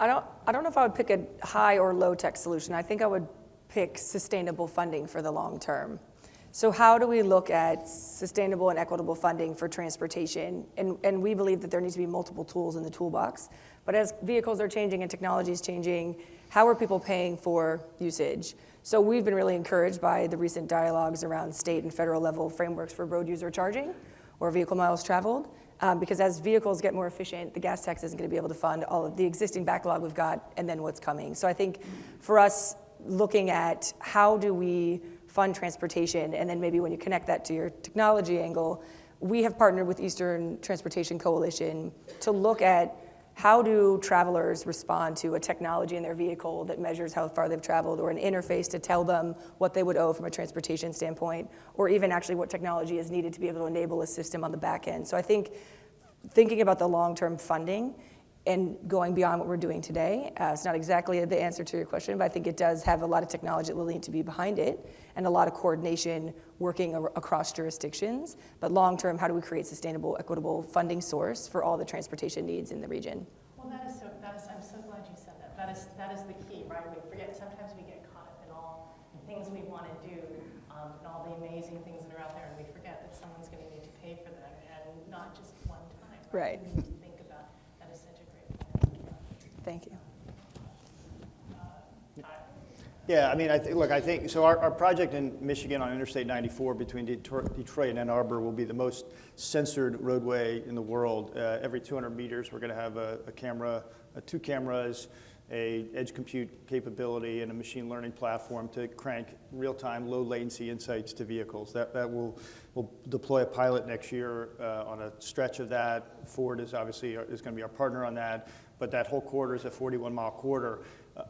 I don't know if I would pick a high or low tech solution. I think I would pick sustainable funding for the long term. So how do we look at sustainable and equitable funding for transportation? And we believe that there needs to be multiple tools in the toolbox. But as vehicles are changing and technology is changing, how are people paying for usage? So we've been really encouraged by the recent dialogues around state and federal level frameworks for road user charging or vehicle miles traveled. Because as vehicles get more efficient, the gas tax isn't going to be able to fund all of the existing backlog we've got and then what's coming. So I think for us, looking at how do we fund transportation, and then maybe when you connect that to your technology angle, we have partnered with Eastern Transportation Coalition to look at how do travelers respond to a technology in their vehicle that measures how far they've traveled, or an interface to tell them what they would owe from a transportation standpoint, or even actually what technology is needed to be able to enable a system on the back end. So I think thinking about the long-term funding and going beyond what we're doing today, it's not exactly the answer to your question, but I think it does have a lot of technology that will need to be behind it and a lot of coordination working across jurisdictions. But long-term, how do we create sustainable, equitable funding source for all the transportation needs in the region? Well, I'm so glad you said that. That is the key, right? We forget, sometimes we get caught up in all the things we want to do and all the amazing things that are out there, and we forget that someone's going to need to pay for them, and not just one time. Right. We need to think about, that is such a great point. Thank you. Yeah, I mean, I think, so our project in Michigan on Interstate 94 between Detroit and Ann Arbor will be the most censored roadway in the world. Every 200 meters, we're going to have a camera, two cameras, a edge compute capability, and a machine learning platform to crank real-time, low latency insights to vehicles. We'll deploy a pilot next year on a stretch of that. Ford is obviously is going to be our partner on that, but that whole corridor is a 41-mile corridor.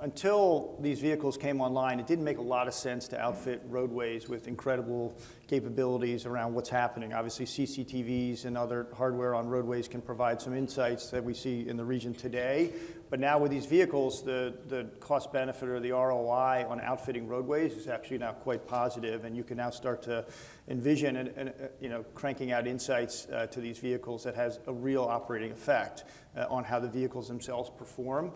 Until these vehicles came online, it didn't make a lot of sense to outfit roadways with incredible capabilities around what's happening. Obviously, CCTVs and other hardware on roadways can provide some insights that we see in the region today. But now with these vehicles, the cost benefit or the ROI on outfitting roadways is actually now quite positive, and you can now start to envision and cranking out insights to these vehicles that has a real operating effect on how the vehicles themselves perform.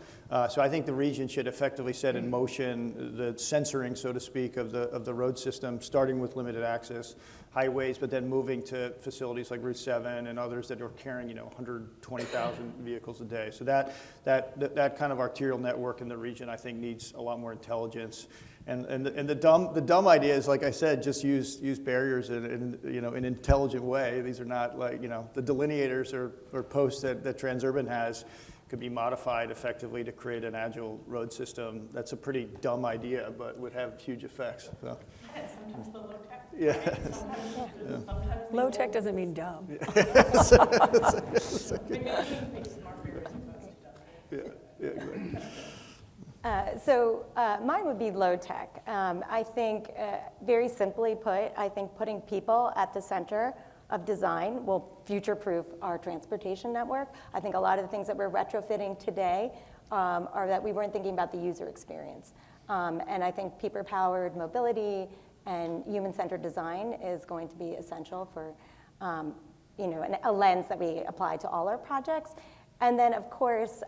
So I think the region should effectively set in motion the censoring, so to speak, of the road system, starting with limited access highways, but then moving to facilities like Route 7 and others that are carrying 120,000 vehicles a day. So that kind of arterial network in the region, I think, needs a lot more intelligence. And the dumb idea is, like I said, just use barriers in an intelligent way. These are not like the delineators or posts that Transurban has could be modified effectively to create an agile road system. That's a pretty dumb idea, but would have huge effects. So. And sometimes the low tech. Yeah. Right? Sometimes Low tech doesn't mean dumb. maybe I shouldn't make smart barriers opposed to dumb. Yeah, exactly. So mine would be low tech. I think, very simply put, I think putting people at the center of design will future-proof our transportation network. I think a lot of the things that we're retrofitting today are that we weren't thinking about the user experience. And I think people-powered mobility and human-centered design is going to be essential for a lens that we apply to all our projects. And then, of course,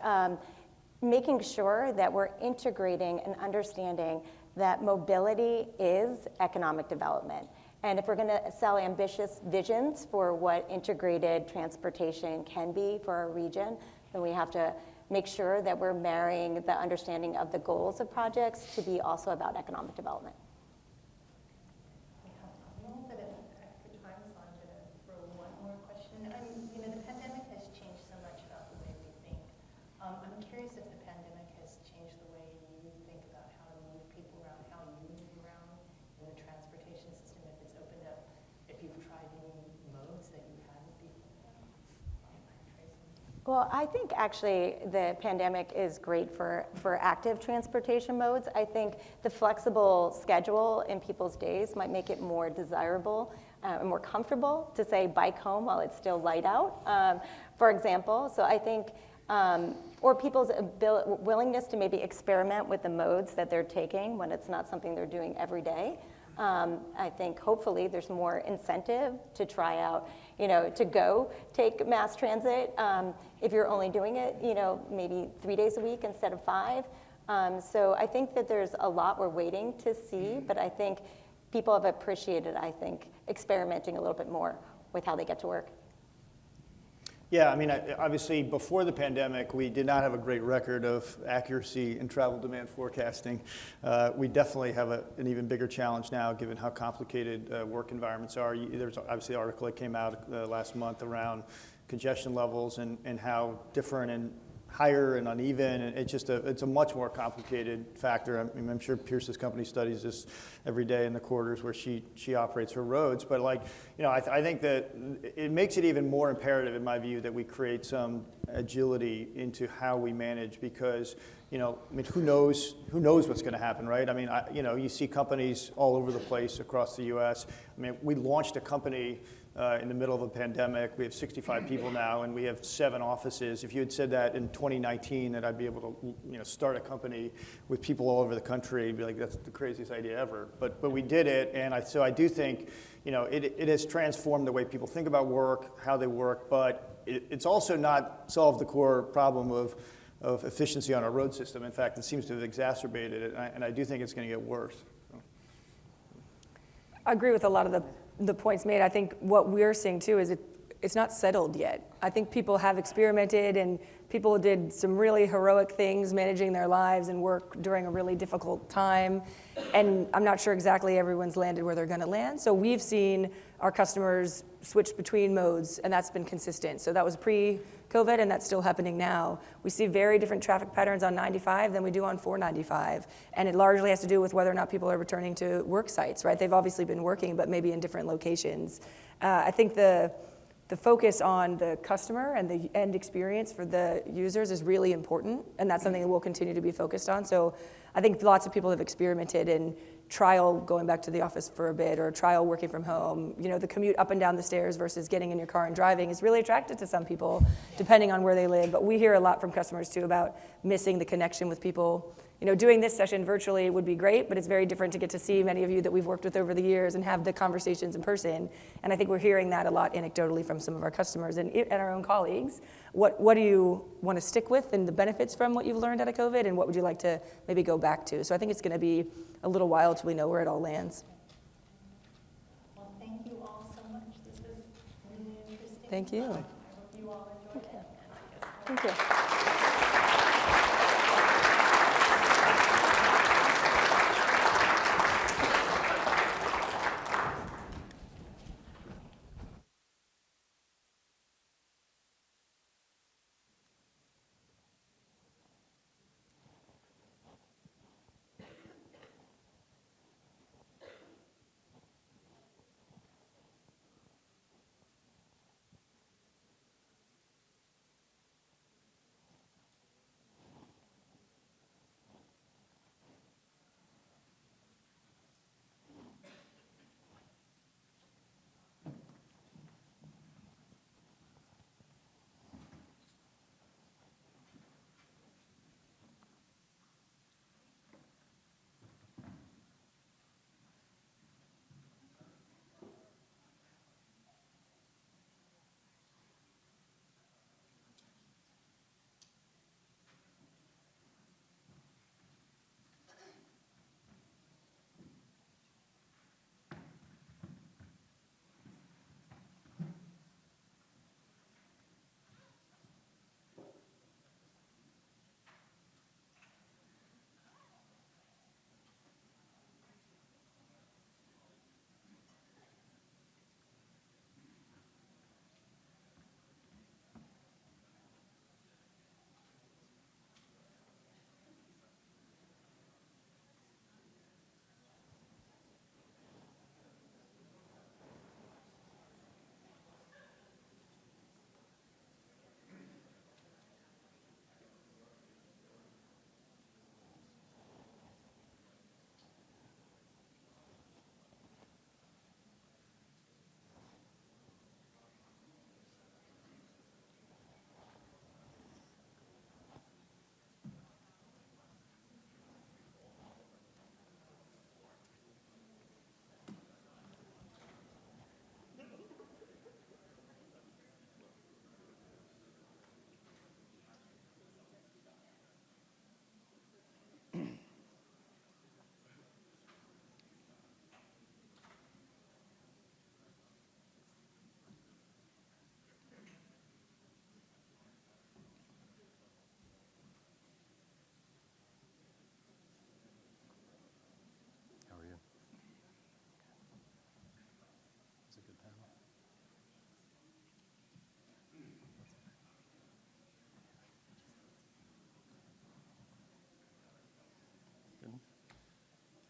making sure that we're integrating and understanding that mobility is economic development. And if we're going to sell ambitious visions for what integrated transportation can be for our region, then we have to make sure that we're marrying the understanding of the goals of projects to be also about economic development. We have a little bit of extra time, so I'm going to throw one more question. The pandemic has changed so much about the way we think. I'm curious if the pandemic has changed the way you think about how to move people around, how you move around in the transportation system, if it's opened up, if you've tried new modes that you hadn't before. Well, I think actually the pandemic is great for active transportation modes. I think the flexible schedule in people's days might make it more desirable and more comfortable to say bike home while it's still light out, for example. So I think, or people's willingness to maybe experiment with the modes that they're taking when it's not something they're doing every day. I think hopefully there's more incentive to try out to go take mass transit if you're only doing it, maybe 3 days a week instead of 5. So I think that there's a lot we're waiting to see, but I think people have appreciated, experimenting a little bit more with how they get to work. Yeah, I mean, obviously, before the pandemic, we did not have a great record of accuracy in travel demand forecasting. We definitely have an even bigger challenge now, given how complicated work environments are. There's obviously an article that came out last month around congestion levels and how different and higher and uneven, and it's a much more complicated factor. I'm sure Pierce's company studies this every day in the quarters where she operates her roads. But I think that it makes it even more imperative, in my view, that we create some agility into how we manage, because who knows what's going to happen, right? I mean, you see companies all over the place across the U.S. I mean, we launched a company in the middle of a pandemic. We have 65 people now, and we have 7 offices. If you had said that in 2019, that I'd be able to start a company with people all over the country, you'd be like, that's the craziest idea ever. But we did it, and so I do think it has transformed the way people think about work, how they work, but it's also not solved the core problem of efficiency on our road system. In fact, it seems to have exacerbated it, and I do think it's going to get worse. I agree with a lot of the points made. I think what we're seeing too is it's not settled yet. I think people have experimented and people did some really heroic things managing their lives and work during a really difficult time. And I'm not sure exactly everyone's landed where they're going to land. So we've seen our customers switch between modes, and that's been consistent. So that was pre-COVID, and that's still happening now. We see very different traffic patterns on 95 than we do on 495. And it largely has to do with whether or not people are returning to work sites, right? They've obviously been working, but maybe in different locations. I think the focus on the customer and the end experience for the users is really important, and that's something that we'll continue to be focused on. So I think lots of people have experimented in trial going back to the office for a bit, or trial working from home. The commute up and down the stairs versus getting in your car and driving is really attractive to some people, depending on where they live. But we hear a lot from customers too about missing the connection with people. Doing this session virtually would be great, but it's very different to get to see many of you that we've worked with over the years and have the conversations in person. And I think we're hearing that a lot anecdotally from some of our customers and our own colleagues. What do you want to stick with and the benefits from what you've learned out of COVID, and what would you like to maybe go back to? So I think it's going to be a little while till we know where it all lands. Well, thank you all so much. This was really interesting. Thank you. I hope you all enjoyed it. Thank you.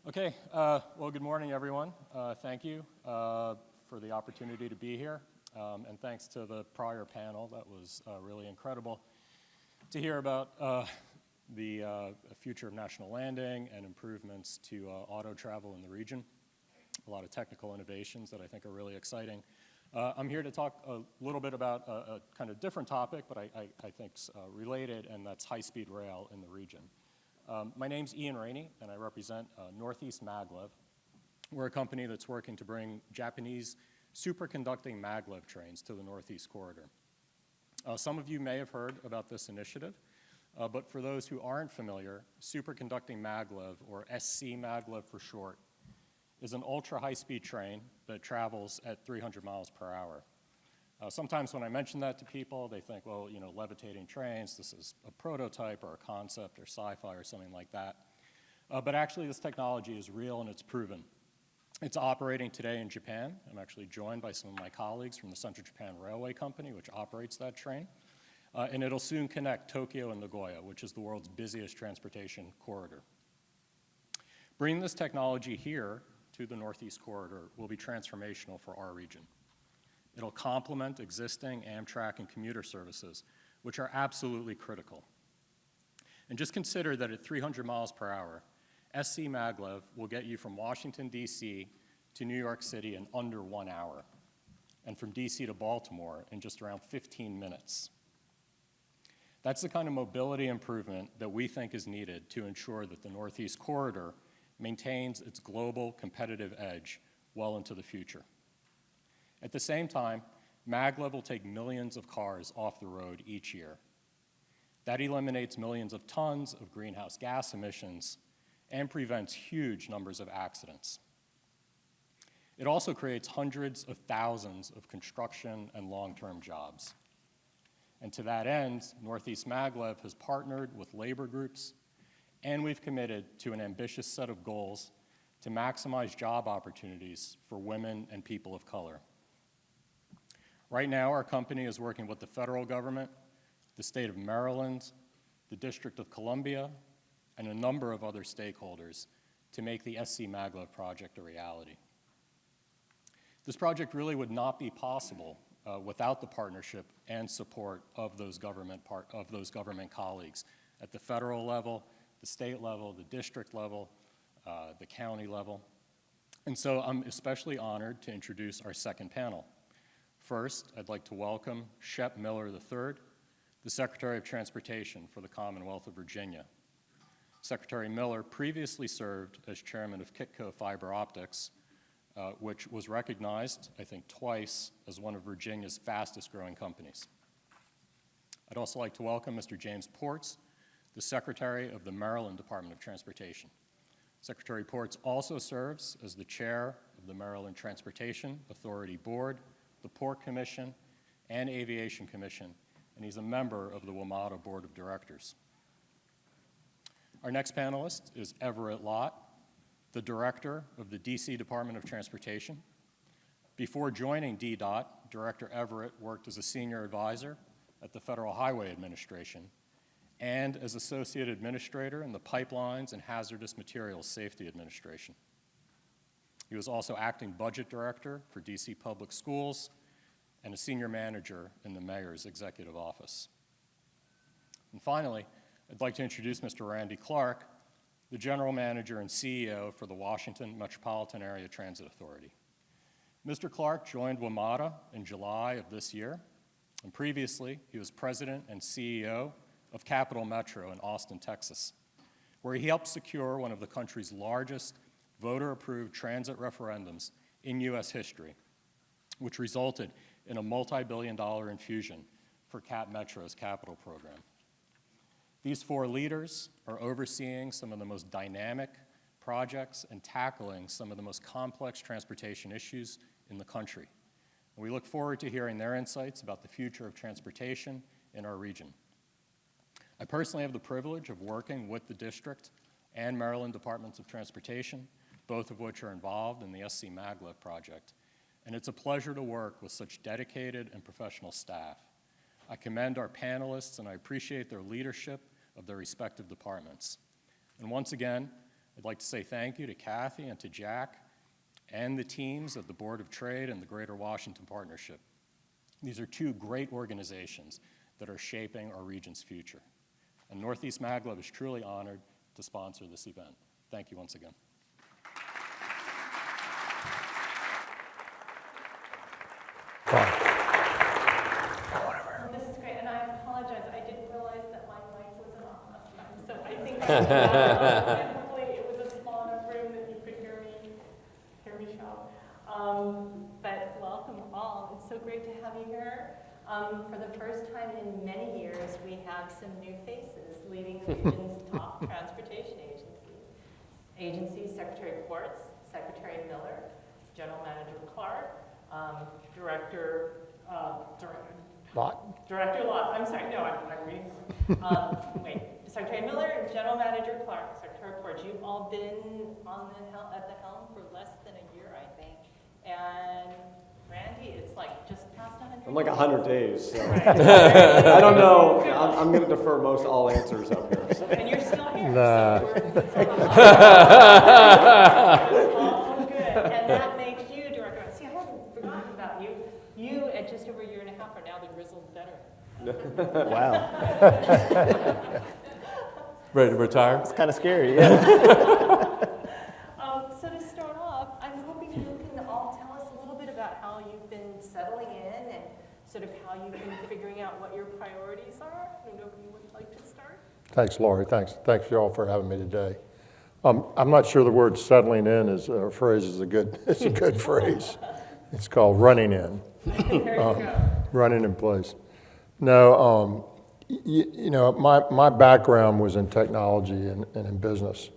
Okay, well, good morning, everyone. Thank you for the opportunity to be here, and thanks to the prior panel. That was really incredible to hear about the future of national landing and improvements to auto travel in the region. A lot of technical innovations that I think are really exciting. I'm here to talk a little bit about a kind of different topic, but I think related, and that's high-speed rail in the region. My name's Ian Rainey, and I represent Northeast Maglev. We're a company that's working to bring Japanese superconducting maglev trains to the Northeast Corridor. Some of you may have heard about this initiative, but for those who aren't familiar, superconducting maglev, or SC maglev for short, is an ultra-high-speed train that travels at 300 miles per hour. Sometimes when I mention that to people, they think, well, you know, levitating trains, this is a prototype or a concept or sci-fi or something like that. But actually, this technology is real and it's proven. It's operating today in Japan. I'm actually joined by some of my colleagues from the Central Japan Railway Company, which operates that train. And it'll soon connect Tokyo and Nagoya, which is the world's busiest transportation corridor. Bringing this technology here to the Northeast Corridor will be transformational for our region. It'll complement existing Amtrak and commuter services, which are absolutely critical. And just consider that at 300 miles per hour, SC Maglev will get you from Washington, D.C. to New York City in under 1 hour, and from D.C. to Baltimore in just around 15 minutes. That's the kind of mobility improvement that we think is needed to ensure that the Northeast Corridor maintains its global competitive edge well into the future. At the same time, maglev will take millions of cars off the road each year. That eliminates millions of tons of greenhouse gas emissions and prevents huge numbers of accidents. It also creates hundreds of thousands of construction and long-term jobs. And to that end, Northeast Maglev has partnered with labor groups, and we've committed to an ambitious set of goals to maximize job opportunities for women and people of color. Right now, our company is working with the federal government, the state of Maryland, the District of Columbia, and a number of other stakeholders to make the SC Maglev project a reality. This project really would not be possible without the partnership and support of those government colleagues at the federal level, the state level, the district level, the county level. And so I'm especially honored to introduce our second panel. First, I'd like to welcome Shep Miller III, the Secretary of Transportation for the Commonwealth of Virginia. Secretary Miller previously served as chairman of Kitco Fiber Optics, which was recognized, I think, twice as one of Virginia's fastest growing companies. I'd also like to welcome Mr. James Ports, the Secretary of the Maryland Department of Transportation. Secretary Ports also serves as the chair of the Maryland Transportation Authority Board, the Port Commission, and Aviation Commission, and he's a member of the WMATA Board of Directors. Our next panelist is Everett Lott, the director of the DC Department of Transportation. Before joining DDOT, Director Everett worked as a senior advisor at the Federal Highway Administration and as associate administrator in the Pipelines and Hazardous Materials Safety Administration. He was also acting budget director for DC Public Schools and a senior manager in the mayor's executive office. And finally, I'd like to introduce Mr. Randy Clark, the general manager and CEO for the Washington Metropolitan Area Transit Authority. Mr. Clark joined WMATA in July of this year, and previously he was president and CEO of Capital Metro in Austin, Texas, where he helped secure one of the country's largest voter-approved transit referendums in U.S. history, which resulted in a multi-billion-dollar infusion for Cap Metro's capital program. These four leaders are overseeing some of the most dynamic projects and tackling some of the most complex transportation issues in the country. And we look forward to hearing their insights about the future of transportation in our region. I personally have the privilege of working with the district and Maryland Departments of Transportation, both of which are involved in the SC Maglev project. And it's a pleasure to work with such dedicated and professional staff. I commend our panelists and I appreciate their leadership of their respective departments. And once again, I'd like to say thank you to Kathy and to Jack and the teams of the Board of Trade and the Greater Washington Partnership. These are two great organizations that are shaping our region's future. And Northeast MagLab is truly honored to sponsor this event. Thank you once again. Well, this is great, and I apologize, I didn't realize that my mic wasn't on last time, so I think and hopefully it was a small enough room that you could hear me shout. But welcome all, it's so great to have you here. For the first time in many years, we have some new faces leading the region's top transportation agencies, Secretary Quartz, Secretary Miller, General Manager Clark, Director Lott, I'm sorry, no, I'm reading. Secretary Miller, General Manager Clark, Secretary Quartz, you've all been at the helm for less than a year, I think. And Randy, it's like just past 100 I'm like 100 days, so Right. I don't know. I'm going to defer most all answers up here. So. And you're still here. Nah. So it's all good. And that makes you Director. See, I haven't forgotten about you. You, at just over a year and a half, are now the grizzled veteran. Wow. Ready to retire? It's kind of scary, yeah. So to start off, I'm hoping you can all tell us a little bit about how you've been settling in and sort of how you've been figuring out what your priorities are. I don't know if you would like to start. Thanks, Lori. Thanks you all for having me today. I'm not sure the word settling in is a phrase is a good phrase. It's called running in. There you go. Running in place. No, you know, my background was in technology and in business.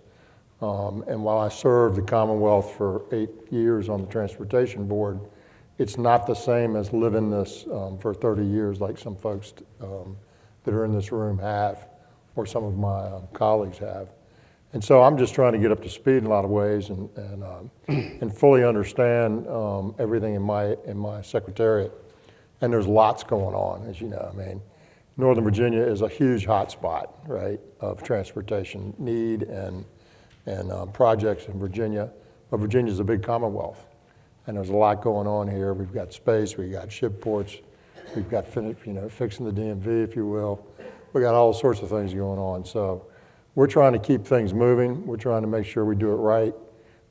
And while I served the Commonwealth for 8 years on the Transportation Board, it's not the same as living this for 30 years like some folks that are in this room have, or some of my colleagues have. And so I'm just trying to get up to speed in a lot of ways and fully understand everything in my secretariat. And there's lots going on, as you know. I mean, Northern Virginia is a huge hotspot, right, of transportation need and projects in Virginia. But Virginia's a big commonwealth, and there's a lot going on here. We've got space, we've got ship ports, we've got fixing the DMV, if you will. We got all sorts of things going on. So we're trying to keep things moving. We're trying to make sure we do it right.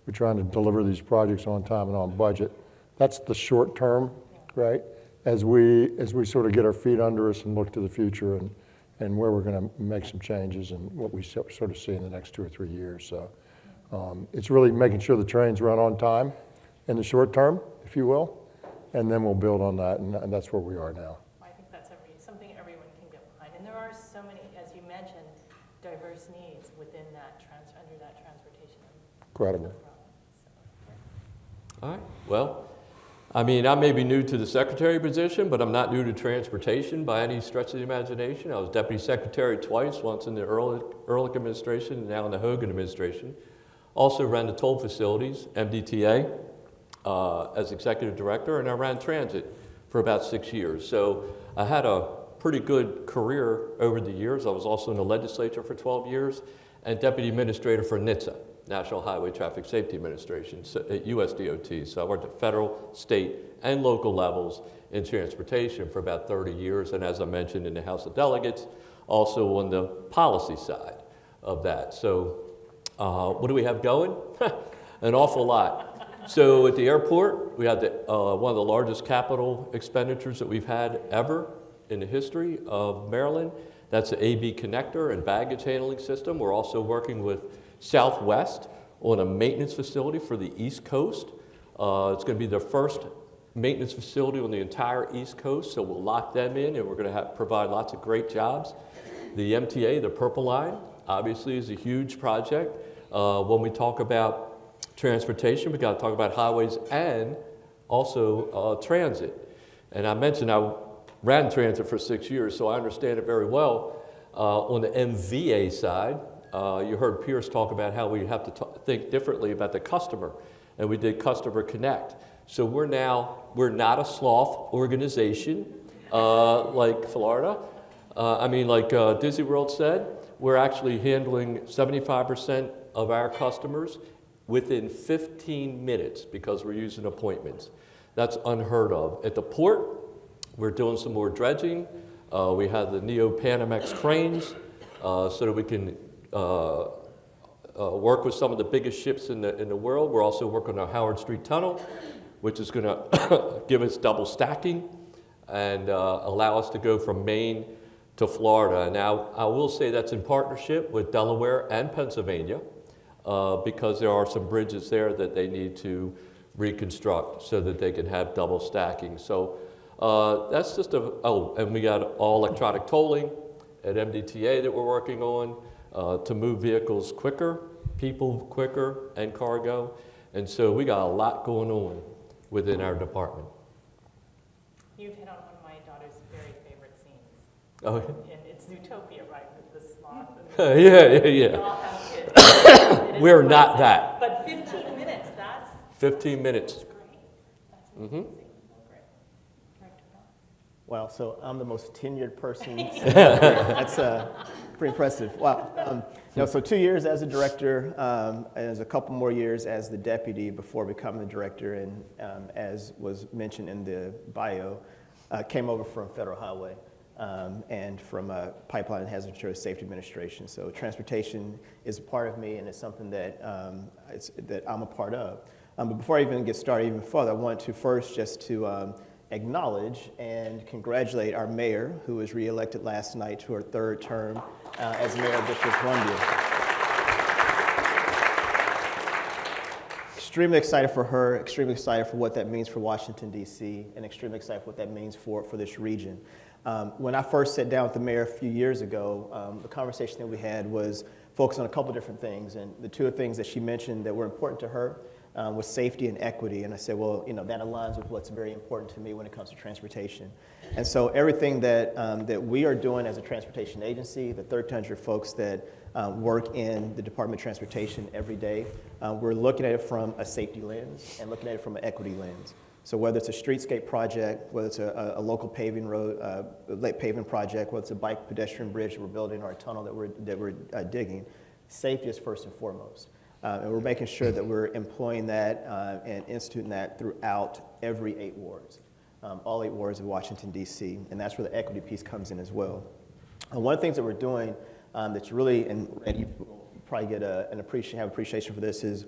We're trying to deliver these projects on time and on budget. That's the short term, right? As we sort of get our feet under us and look to the future and where we're going to make some changes and what we sort of see in the next 2 or 3 years. So it's really making sure the trains run on time in the short term, if you will, and then we'll build on that, and that's where we are now. I think that's something everyone can get behind. And there are so many, as you mentioned, diverse needs within under that transportation. Incredible. All right, well, I mean, I may be new to the secretary position, but I'm not new to transportation by any stretch of the imagination. I was deputy secretary twice, once in the Ehrlich administration and now in the Hogan administration. Also ran the toll facilities, MDTA, as executive director, and I ran transit for about 6 years. So I had a pretty good career over the years. I was also in the legislature for 12 years and deputy administrator for NHTSA, National Highway Traffic Safety Administration at USDOT. So I worked at federal, state, and local levels in transportation for about 30 years. And as I mentioned in the House of Delegates, also on the policy side of that. So what do we have going? An awful lot. So at the airport, we had one of the largest capital expenditures that we've had ever in the history of Maryland. That's the AB connector and baggage handling system. We're also working with Southwest on a maintenance facility for the East Coast. It's going to be the first maintenance facility on the entire East Coast, so we'll lock them in and we're going to provide lots of great jobs. The MTA, the Purple Line, obviously is a huge project. When we talk about transportation, we got to talk about highways and also transit. And I mentioned I ran transit for 6 years, so I understand it very well. On the MVA side, you heard Pierce talk about how we have to think differently about the customer, and we did Customer Connect. So we're not a sloth organization like Florida. Like Disney World said, we're actually handling 75% of our customers within 15 minutes because we're using appointments. That's unheard of. At the port, we're doing some more dredging. We have the Neo Panamax cranes so that we can work with some of the biggest ships in the world. We're also working on our Howard Street Tunnel, which is going to give us double stacking and allow us to go from Maine to Florida. Now, I will say that's in partnership with Delaware and Pennsylvania because there are some bridges there that they need to reconstruct so that they can have double stacking. So that's just and we got all electronic tolling at MDTA that we're working on to move vehicles quicker, people quicker, and cargo. And so we got a lot going on within our department. You've hit on one of my daughter's very favorite scenes. Oh, And it's Zootopia, right, with the sloth. And yeah. we all have kids. It is We're classic. not that. But 15 minutes, that's 15 minutes. great. That's amazing. Great. Director Bell? Wow, so I'm the most tenured person. That's pretty impressive. Wow. So 2 years as a director, and as a couple more years as the deputy before becoming the director, and as was mentioned in the bio, came over from Federal Highway and from Pipeline and Hazardous Materials Safety Administration. So transportation is a part of me, and it's something that that I'm a part of. But before I even get started even further, I want to first just to acknowledge and congratulate our mayor, who was reelected last night to her third term as mayor of District of Columbia. Extremely excited for her, extremely excited for what that means for Washington, D.C., and extremely excited for what that means for this region. When I first sat down with the mayor a few years ago, the conversation that we had was focused on a couple different things, and the two things that she mentioned that were important to her was safety and equity. And I said, well, that aligns with what's very important to me when it comes to transportation. And so everything that we are doing as a transportation agency, the 1,300 folks that work in the Department of Transportation every day, we're looking at it from a safety lens and looking at it from an equity lens. So whether it's a streetscape project, whether it's a local paving project, whether it's a bike pedestrian bridge that we're building or a tunnel that we're digging, safety is first and foremost. And we're making sure that we're employing that and instituting that throughout every 8 wards, all 8 wards of Washington, D.C., and that's where the equity piece comes in as well. And one of the things that we're doing that's really, and you probably get have appreciation for this, is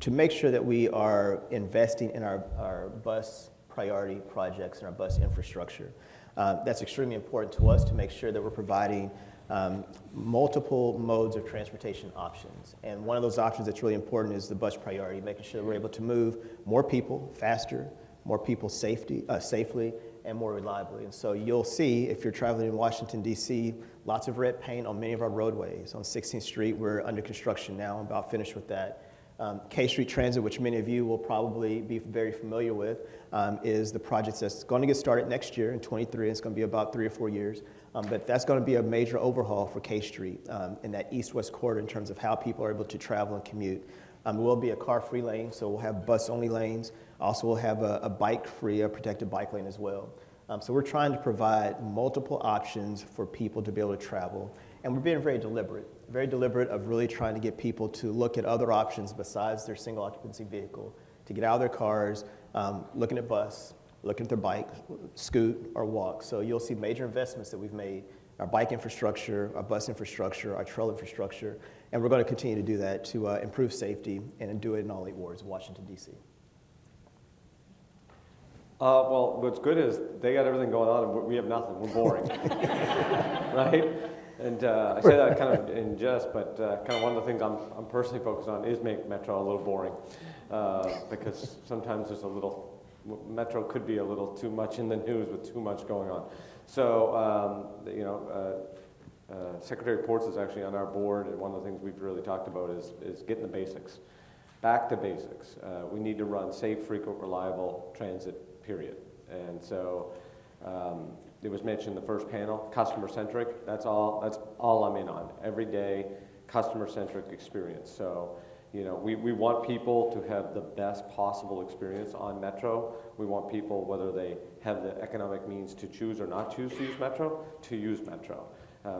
to make sure that we are investing in our bus priority projects and our bus infrastructure. That's extremely important to us to make sure that we're providing multiple modes of transportation options. And one of those options that's really important is the bus priority, making sure that we're able to move more people faster, more people safely, and more reliably. And so you'll see, if you're traveling in Washington, D.C., lots of red paint on many of our roadways. On 16th Street, we're under construction now, about finished with that. K Street Transit, which many of you will probably be very familiar with, is the project that's going to get started next year in 23. It's going to be about 3 or 4 years. But that's going to be a major overhaul for K Street in that east-west corridor in terms of how people are able to travel and commute. It will be a car-free lane, so we'll have bus-only lanes. Also, we'll have a bike-free, a protected bike lane as well. So we're trying to provide multiple options for people to be able to travel. And we're being very deliberate of really trying to get people to look at other options besides their single occupancy vehicle, to get out of their cars, looking at bus, looking at their bike, scoot, or walk. So you'll see major investments that we've made, our bike infrastructure, our bus infrastructure, our trail infrastructure, and we're going to continue to do that to improve safety and do it in all 8 wards of Washington, D.C. Well, what's good is they got everything going on and we have nothing. We're boring, right? And I say that kind of in jest, but kind of one of the things I'm personally focused on is make Metro a little boring because sometimes there's Metro could be a little too much in the news with too much going on. So, Secretary Ports is actually on our board, and one of the things we've really talked about is getting the basics. Back to basics. We need to run safe, frequent, reliable transit, period. And so it was mentioned in the first panel, customer-centric. That's all I'm in on. Every day, customer-centric experience. So, we want people to have the best possible experience on Metro. We want people, whether they have the economic means to choose or not choose to use Metro, to use Metro.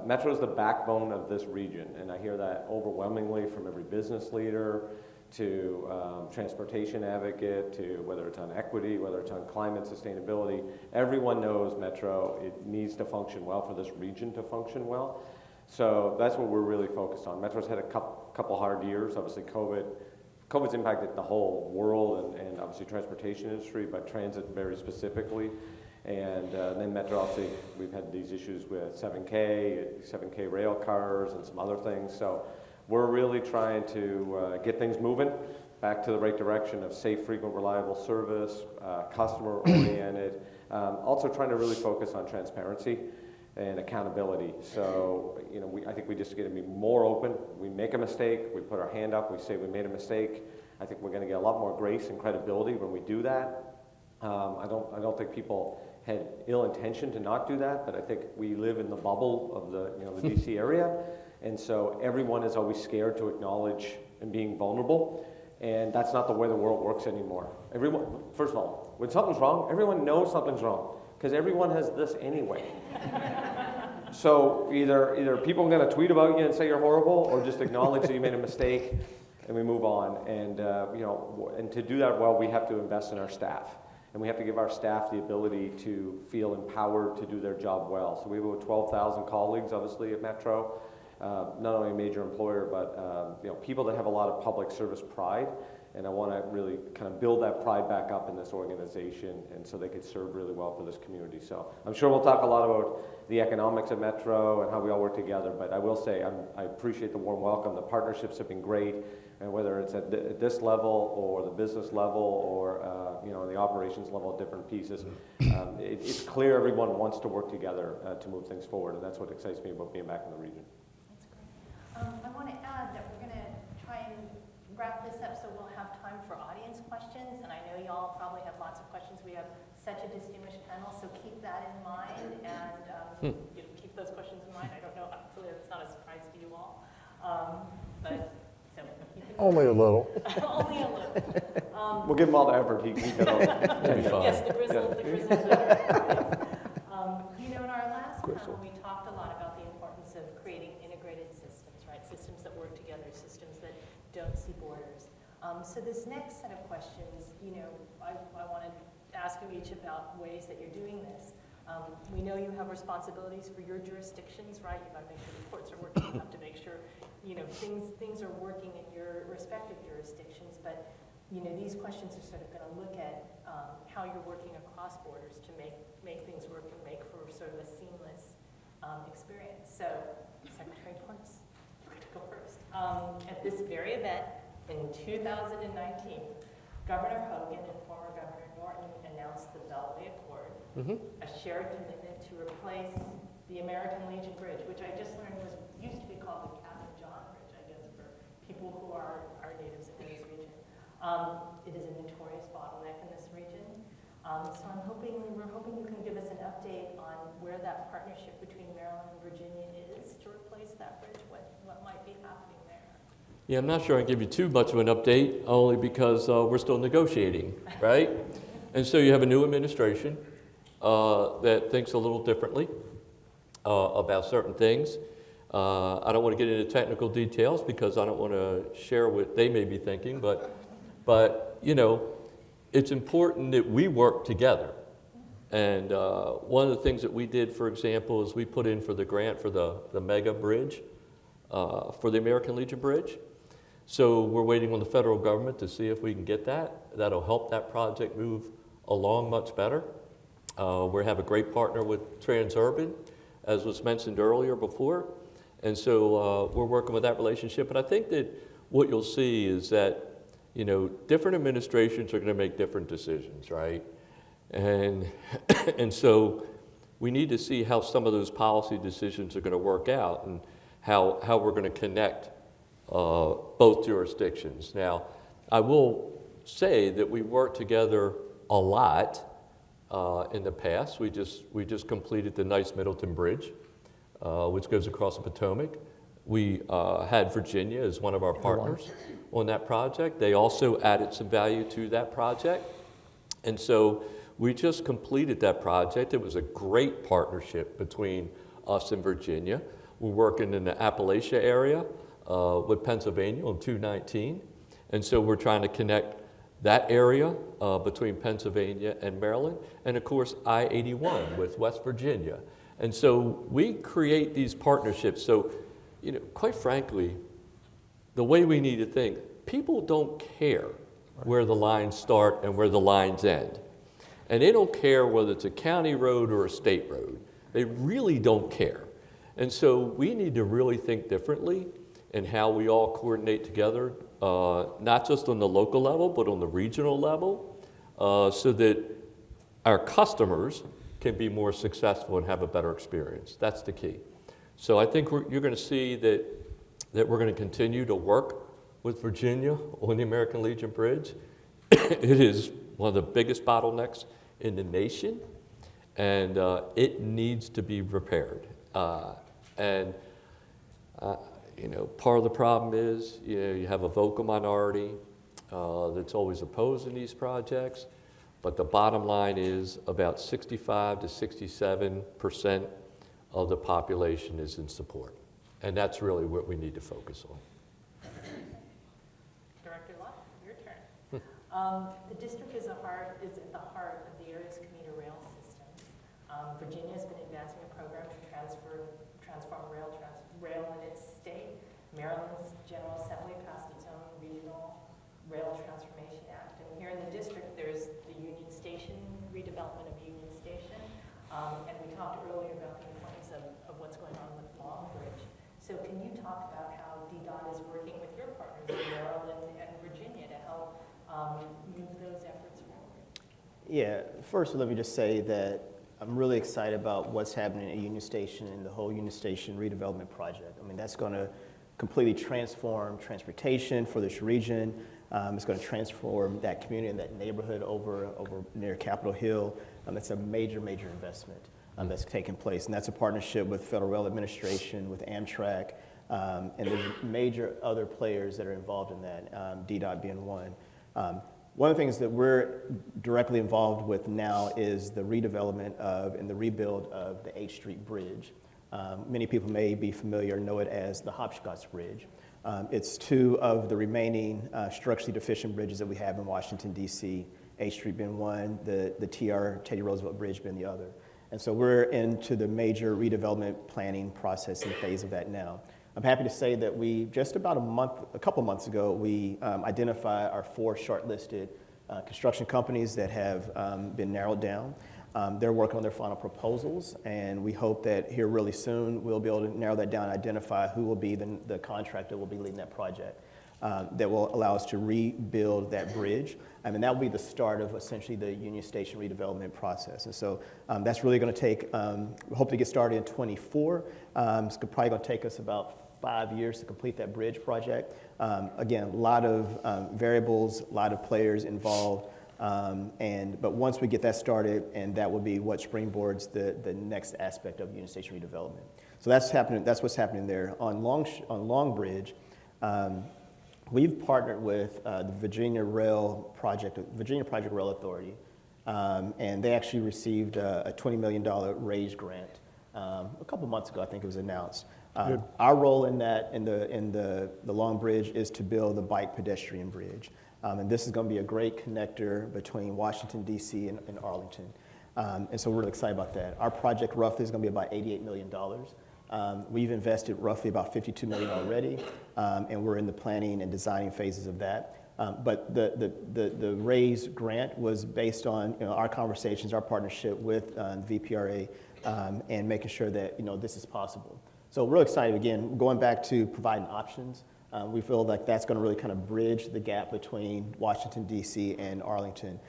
Metro is the backbone of this region, and I hear that overwhelmingly from every business leader to transportation advocate, to whether it's on equity, whether it's on climate sustainability. Everyone knows Metro, it needs to function well for this region to function well. So that's what we're really focused on. Metro's had a couple hard years. Obviously, COVID's impacted the whole world and obviously transportation industry, but transit very specifically. And then Metro, obviously, we've had these issues with 7K rail cars and some other things. So we're really trying to get things moving back to the right direction of safe, frequent, reliable service, customer-oriented. Also trying to really focus on transparency and accountability. So, you know, I think we just get to be more open. We make a mistake, we put our hand up, we say we made a mistake. I think we're going to get a lot more grace and credibility when we do that. I don't think people had ill intention to not do that, but I think we live in the bubble of the DC area, and so everyone is always scared to acknowledge and being vulnerable, and that's not the way the world works anymore. Everyone, first of all, when something's wrong, everyone knows something's wrong, because everyone has this anyway. So either people are going to tweet about you and say you're horrible, or just acknowledge that you made a mistake, and we move on. And and to do that well, we have to invest in our staff. And we have to give our staff the ability to feel empowered to do their job well. So we have over 12,000 colleagues, obviously, at Metro. Not only a major employer, but people that have a lot of public service pride. And I want to really kind of build that pride back up in this organization, and so they could serve really well for this community. So I'm sure we'll talk a lot about the economics of Metro and how we all work together. But I will say I appreciate the warm welcome. The partnerships have been great. And whether it's at this level or the business level or the operations level at different pieces, it's clear everyone wants to work together to move things forward, and that's what excites me about being back in the region. That's great. I want to add that we're going to try and wrap this up so we'll have time for audience questions, and I know y'all probably have lots of questions. We have such a distinguished panel, so keep that in mind and keep those questions in mind. I don't know, hopefully that's not a surprise to you all, but. Only a little. Only a little. We'll give him all the effort he can get over. Yes, the grizzled veteran. In our last panel, we talked a lot about the importance of creating integrated systems, right? Systems that work together, systems that don't see borders. So this next set of questions, I want to ask you each about ways that you're doing this. We know you have responsibilities for your jurisdictions, right? You've got to make sure the courts are working. You have to make sure, things are working in your respective jurisdictions. But, these questions are sort of going to look at how you're working across borders to make things work and make for sort of a seamless experience. So, Secretary of Courts, you're going to go first. At this very event in 2019, Governor Hogan and former Governor Norton announced the Beltway Accord, a shared commitment to replace the American Legion Bridge, which I just learned used to be called the Captain John Bridge, I guess, for people who are natives in this region. It is a notorious bottleneck in this region. So we're hoping you can give us an update on where that partnership between Maryland and Virginia is to replace that bridge, what might be happening there. Yeah, I'm not sure I can give you too much of an update, only because we're still negotiating, right? And so you have a new administration that thinks a little differently about certain things. I don't want to get into technical details because I don't want to share what they may be thinking, but it's important that we work together. And one of the things that we did, for example, is we put in for the grant for the mega bridge, for the American Legion Bridge. So we're waiting on the federal government to see if we can get that. That'll help that project move along much better. We have a great partner with Transurban, as was mentioned earlier before. And so we're working with that relationship. But I think that what you'll see is that, different administrations are going to make different decisions, right? And so we need to see how some of those policy decisions are going to work out and how we're going to connect both jurisdictions. Now, I will say that we worked together a lot in the past. We just completed the Nice-Middleton Bridge, which goes across the Potomac. We had Virginia as one of our partners on that project. They also added some value to that project. And so we just completed that project. It was a great partnership between us in Virginia. We're working in the Appalachia area with Pennsylvania on 219. And so we're trying to connect that area between Pennsylvania and Maryland, and of course I-81 with West Virginia. And so we create these partnerships. So, you know, quite frankly, the way we need to think, people don't care where the lines start and where the lines end. And they don't care whether it's a county road or a state road. They really don't care. And so we need to really think differently in how we all coordinate together, not just on the local level, but on the regional level, so that our customers can be more successful and have a better experience. That's the key. So I think you're going to see that we're going to continue to work with Virginia on the American Legion Bridge. It is one of the biggest bottlenecks in the nation, and it needs to be repaired. You know, part of the problem is, you know, you have a vocal minority that's always opposing these projects, but the bottom line is about 65 to 67% of the population is in support. And that's really what we need to focus on. Director Locke, your turn. The district is at the heart of the area's commuter rail systems. Virginia has been advancing a program to transform rail in its state. Maryland's General Assembly passed its own Regional Rail Transformation Act. And here in the district, there's the Union Station, redevelopment of Union Station. And we talked earlier about the importance of what's going on with Long Bridge. So can you talk about how DDOT is working with your partners in Maryland and Virginia to help move those efforts forward? Yeah, first let me just say that I'm really excited about what's happening at Union Station and the whole Union Station redevelopment project. I mean, that's going to completely transform transportation for this region. It's going to transform that community and that neighborhood over near Capitol Hill. It's a major, major investment that's taking place. And that's a partnership with Federal Rail Administration, with Amtrak, and there's major other players that are involved in that, DDOT being one. One of the things that we're directly involved with now is the redevelopment of and the rebuild of the H Street Bridge. Many people may be familiar or know it as the Hopscotch Bridge. It's two of the remaining structurally deficient bridges that we have in Washington, D.C., H Street being one, the Teddy Roosevelt Bridge being the other. And so we're into the major redevelopment planning process and phase of that now. I'm happy to say that we, just about a couple months ago, we identified our 4 shortlisted construction companies that have been narrowed down. They're working on their final proposals, and we hope that here really soon we'll be able to narrow that down and identify who will be the contractor that will be leading that project that will allow us to rebuild that bridge. I mean, that will be the start of essentially the Union Station redevelopment process. And so that's really going to take, we hope to get started in 24. It's probably going to take us about 5 years to complete that bridge project. Again, a lot of variables, a lot of players involved. But once we get that started, and that will be what springboards the next aspect of Union Station redevelopment. So that's happening. That's what's happening there. On Long Bridge, we've partnered with the Virginia Project Rail Authority, and they actually received a $20 million RAISE grant a couple months ago. I think it was announced. Our role in that, in the Long Bridge, is to build the bike pedestrian bridge. And this is going to be a great connector between Washington, D.C. and Arlington. And so we're really excited about that. Our project roughly is going to be about $88 million. We've invested roughly about $52 million already, and we're in the planning and designing phases of that. But the RAISE grant was based on our conversations, our partnership with the VPRA, and making sure that this is possible. So we're really excited, again, going back to providing options. We feel like that's going to really kind of bridge the gap between Washington, D.C. and Arlington,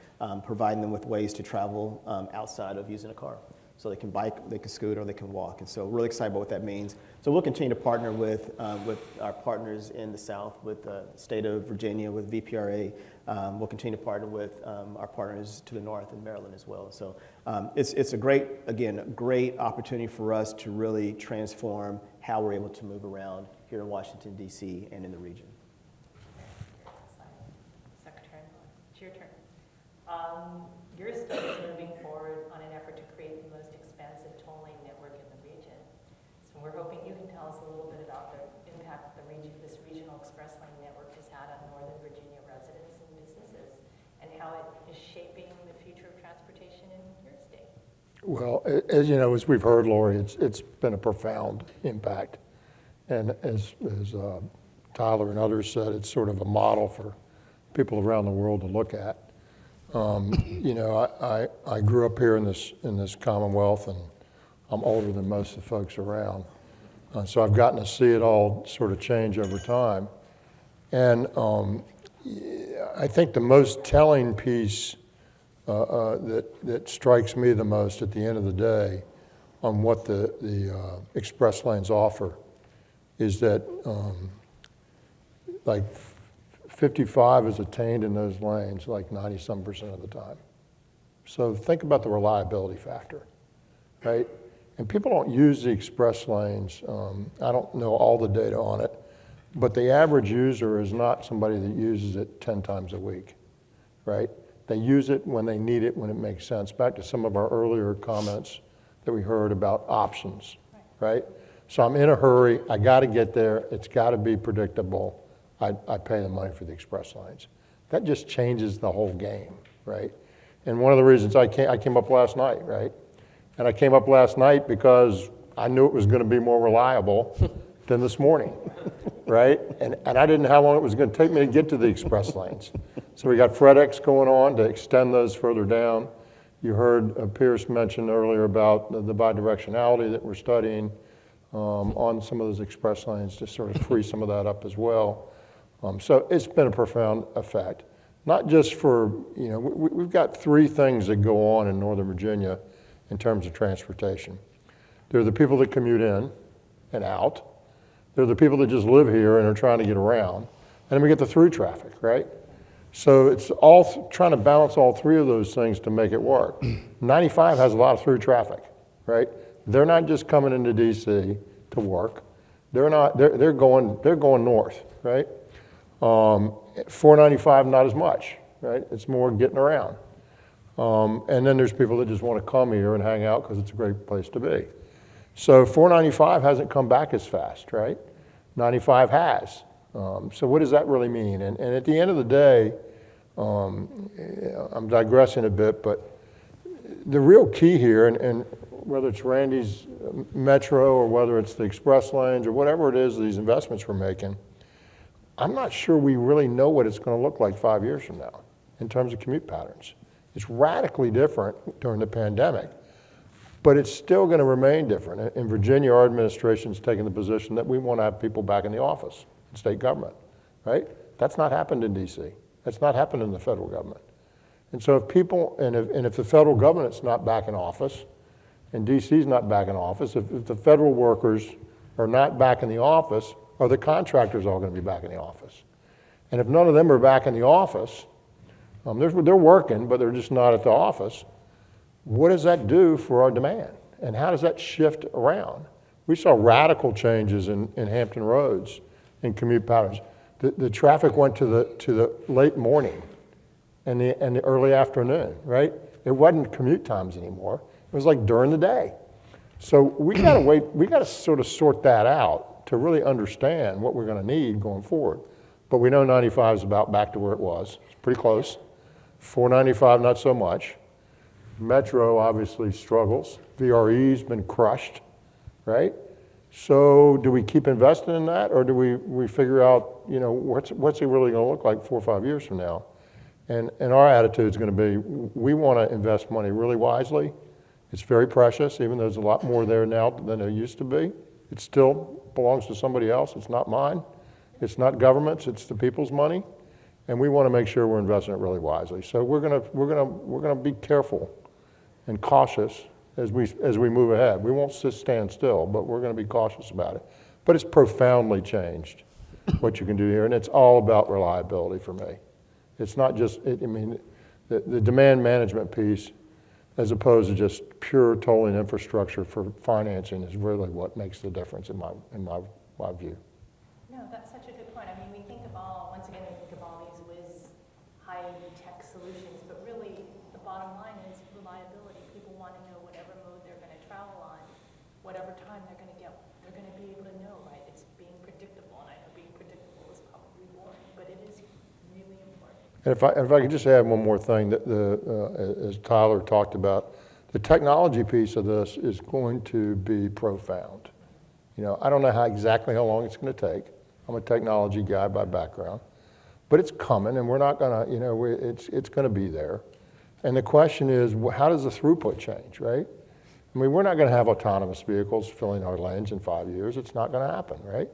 providing them with ways to travel outside of using a car. So they can bike, they can scooter, or they can walk. And so we're really excited about what that means. So we'll continue to partner with our partners in the South, with the state of Virginia, with VPRA. We'll continue to partner with our partners to the north in Maryland as well. So it's a great opportunity for us to really transform how we're able to move around here in Washington, D.C. and in the region. Secretary, it's your turn. Your state is moving forward on an effort to create the most expansive toll lane network in the region. tell us a little bit about the impact this regional express lane network has had on Northern Virginia residents and businesses, and how it is shaping the future of transportation in your state? Well, as you know, as we've heard, Lori, it's been a profound impact. And as Tyler and others said, it's sort of a model for people around the world to look at. You know, I grew up here in this Commonwealth, and I'm older than most of the folks around. So I've gotten to see it all sort of change over time. And I think the most telling piece that strikes me the most at the end of the day on what the express lanes offer is that like 55 is attained in those lanes like 90-some% of the time. So think about the reliability factor, right? And people don't use the express lanes. I don't know all the data on it, but the average user is not somebody that uses it 10 times a week, right? They use it when they need it, when it makes sense. Back to some of our earlier comments that we heard about options, right? So I'm in a hurry, I gotta get there, it's gotta be predictable. I pay the money for the express lanes. That just changes the whole game, right? And one of the reasons I came up last night, right? And I came up last night because I knew it was gonna be more reliable than this morning, right? And I didn't know how long it was gonna take me to get to the express lanes. So we got FredEx going on to extend those further down. You heard Pierce mention earlier about the bidirectionality that we're studying on some of those express lanes to sort of free some of that up as well. So it's been a profound effect. Not just for, you know, we've got three things that go on in Northern Virginia in terms of transportation. There are the people that commute in and out. There are the people that just live here and are trying to get around. And then we get the through traffic, right? So it's all trying to balance all three of those things to make it work. 95 has a lot of through traffic, right? They're not just coming into DC to work. They're going north, right? 495, not as much, right? It's more getting around. And then there's people that just want to come here and hang out because it's a great place to be. So 495 hasn't come back as fast, right? 95 has. So what does that really mean? And at the end of the day, I'm digressing a bit, but the real key here, and whether it's Randy's Metro or whether it's the express lanes or whatever it is, these investments we're making, I'm not sure we really know what it's going to look like 5 years from now in terms of commute patterns. It's radically different during the pandemic, but it's still going to remain different. In Virginia, our administration's taken the position that we want to have people back in the office, in state government, right? That's not happened in DC. That's not happened in the federal government. And so if people, and if the federal government's not back in office, and DC's not back in office, if the federal workers are not back in the office, are the contractors all going to be back in the office? And if none of them are back in the office, they're working, but they're just not at the office, what does that do for our demand? And how does that shift around? We saw radical changes in Hampton Roads in commute patterns. The traffic went to the late morning and the early afternoon, right? It wasn't commute times anymore. It was like during the day. So we gotta wait, we gotta sort of sort that out to really understand what we're gonna need going forward. But we know 95 is about back to where it was. It's pretty close. 495, not so much. Metro obviously struggles. VRE's been crushed, right? So do we keep investing in that, or do we figure out, you know, what's it really gonna look like 4 or 5 years from now? And our attitude is gonna be, we wanna invest money really wisely. It's very precious, even though there's a lot more there now than there used to be. It still belongs to somebody else, it's not mine. It's not government's, it's the people's money. And we wanna make sure we're investing it really wisely. So we're gonna be careful and cautious as we move ahead. We won't stand still, but we're gonna be cautious about it. But it's profoundly changed what you can do here, and it's all about reliability for me. It's not just, the demand management piece, as opposed to just pure tolling infrastructure for financing, is really what makes the difference in my view. No, that's such a good point. I mean, we think of once again, we think of all these whiz, high-tech solutions, but really the bottom line is reliability. People want to know whatever mode they're going to travel on, whatever time they're going to be able to know And if I could just add one more thing, that as Tyler talked about, the technology piece of this is going to be profound. You know, I don't know exactly how long it's going to take. I'm a technology guy by background, but it's coming, and we're not going to, you know, it's going to be there. And the question is, how does the throughput change, right? I mean, we're not going to have autonomous vehicles filling our lanes in 5 years. It's not going to happen, right?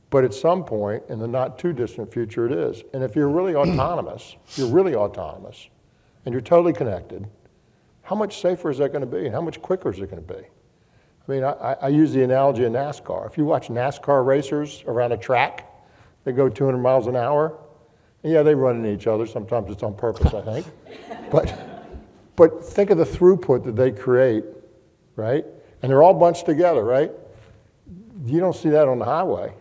But at some point, in the not too distant future, it is. And if you're really autonomous, and you're totally connected, how much safer is that going to be, and how much quicker is it going to be? I mean, I use the analogy of NASCAR. If you watch NASCAR racers around a track, they go 200 miles an hour. And yeah, they run into each other. Sometimes it's on purpose, I think. But think of the throughput that they create, right? And they're all bunched together, right? You don't see that on the highway,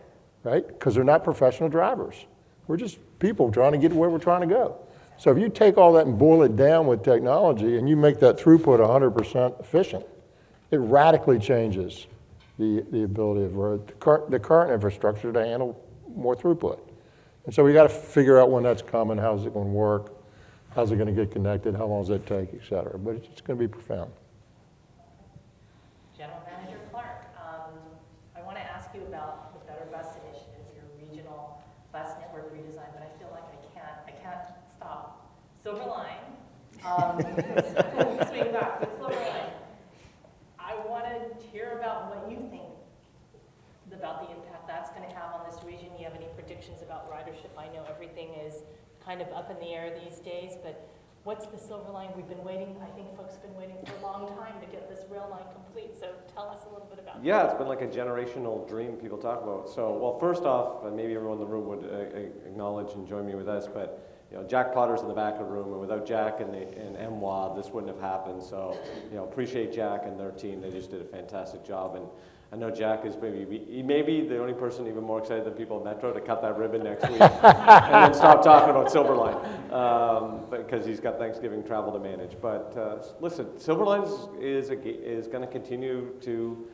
right? Because they're not professional drivers. We're just people trying to get to where we're trying to go. So if you take all that and boil it down with technology and you make that throughput 100% efficient, it radically changes the ability of the current infrastructure to handle more throughput. And so we got to figure out when that's coming, how's it going to work, how's it going to get connected, how long does that take, et cetera. But it's going to be profound. General Manager Clark, I want to ask you about the Better Bus Initiative, your regional bus network redesign, but I feel like I can't stop. Silver Line, swing back to Silver Line. I want to hear about what you think about the impact that's going to have on this region. You have any predictions about ridership? I know everything is kind of up in the air these days, but what's the Silver Line? We've been waiting, I think folks have been waiting for a long time to get this rail line complete, so tell us a little bit about that. Yeah, it's been like a generational dream people talk about. So, well, first off, and maybe everyone in the room would acknowledge and join me with this, but you know, Jack Potter's in the back of the room, and without Jack and MWA, this wouldn't have happened. So, you know, appreciate Jack and their team. They just did a fantastic job. And I know Jack is maybe the only person even more excited than people at Metro to cut that ribbon next week and then stop talking about Silver Line because he's got Thanksgiving travel to manage. But listen, Silver Line is going to continue to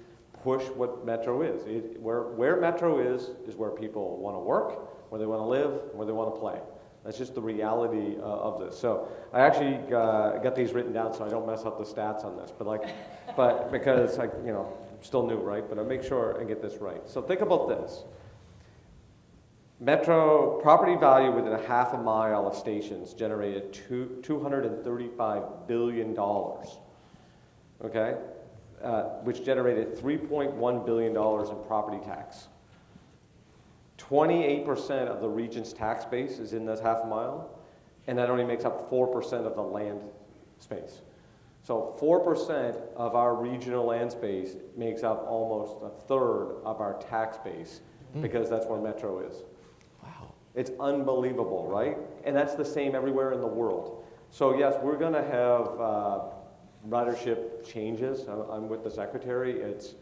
push what Metro is. Where Metro is where people want to work, where they want to live, where they want to play. That's just the reality of this. So I actually got these written down so I don't mess up the stats on this. But because I'm still new, right? But I'll make sure I get this right. So think about this. Metro property value within a half a mile of stations generated $235 billion. Okay, which generated $3.1 billion in property tax. 28% of the region's tax base is in this half a mile, and that only makes up 4% of the land space. So 4% of our regional land space makes up almost a third of our tax base because that's where Metro is. Wow. It's unbelievable, right? And that's the same everywhere in the world. So yes, we're going to have ridership changes. I'm with the secretary. It's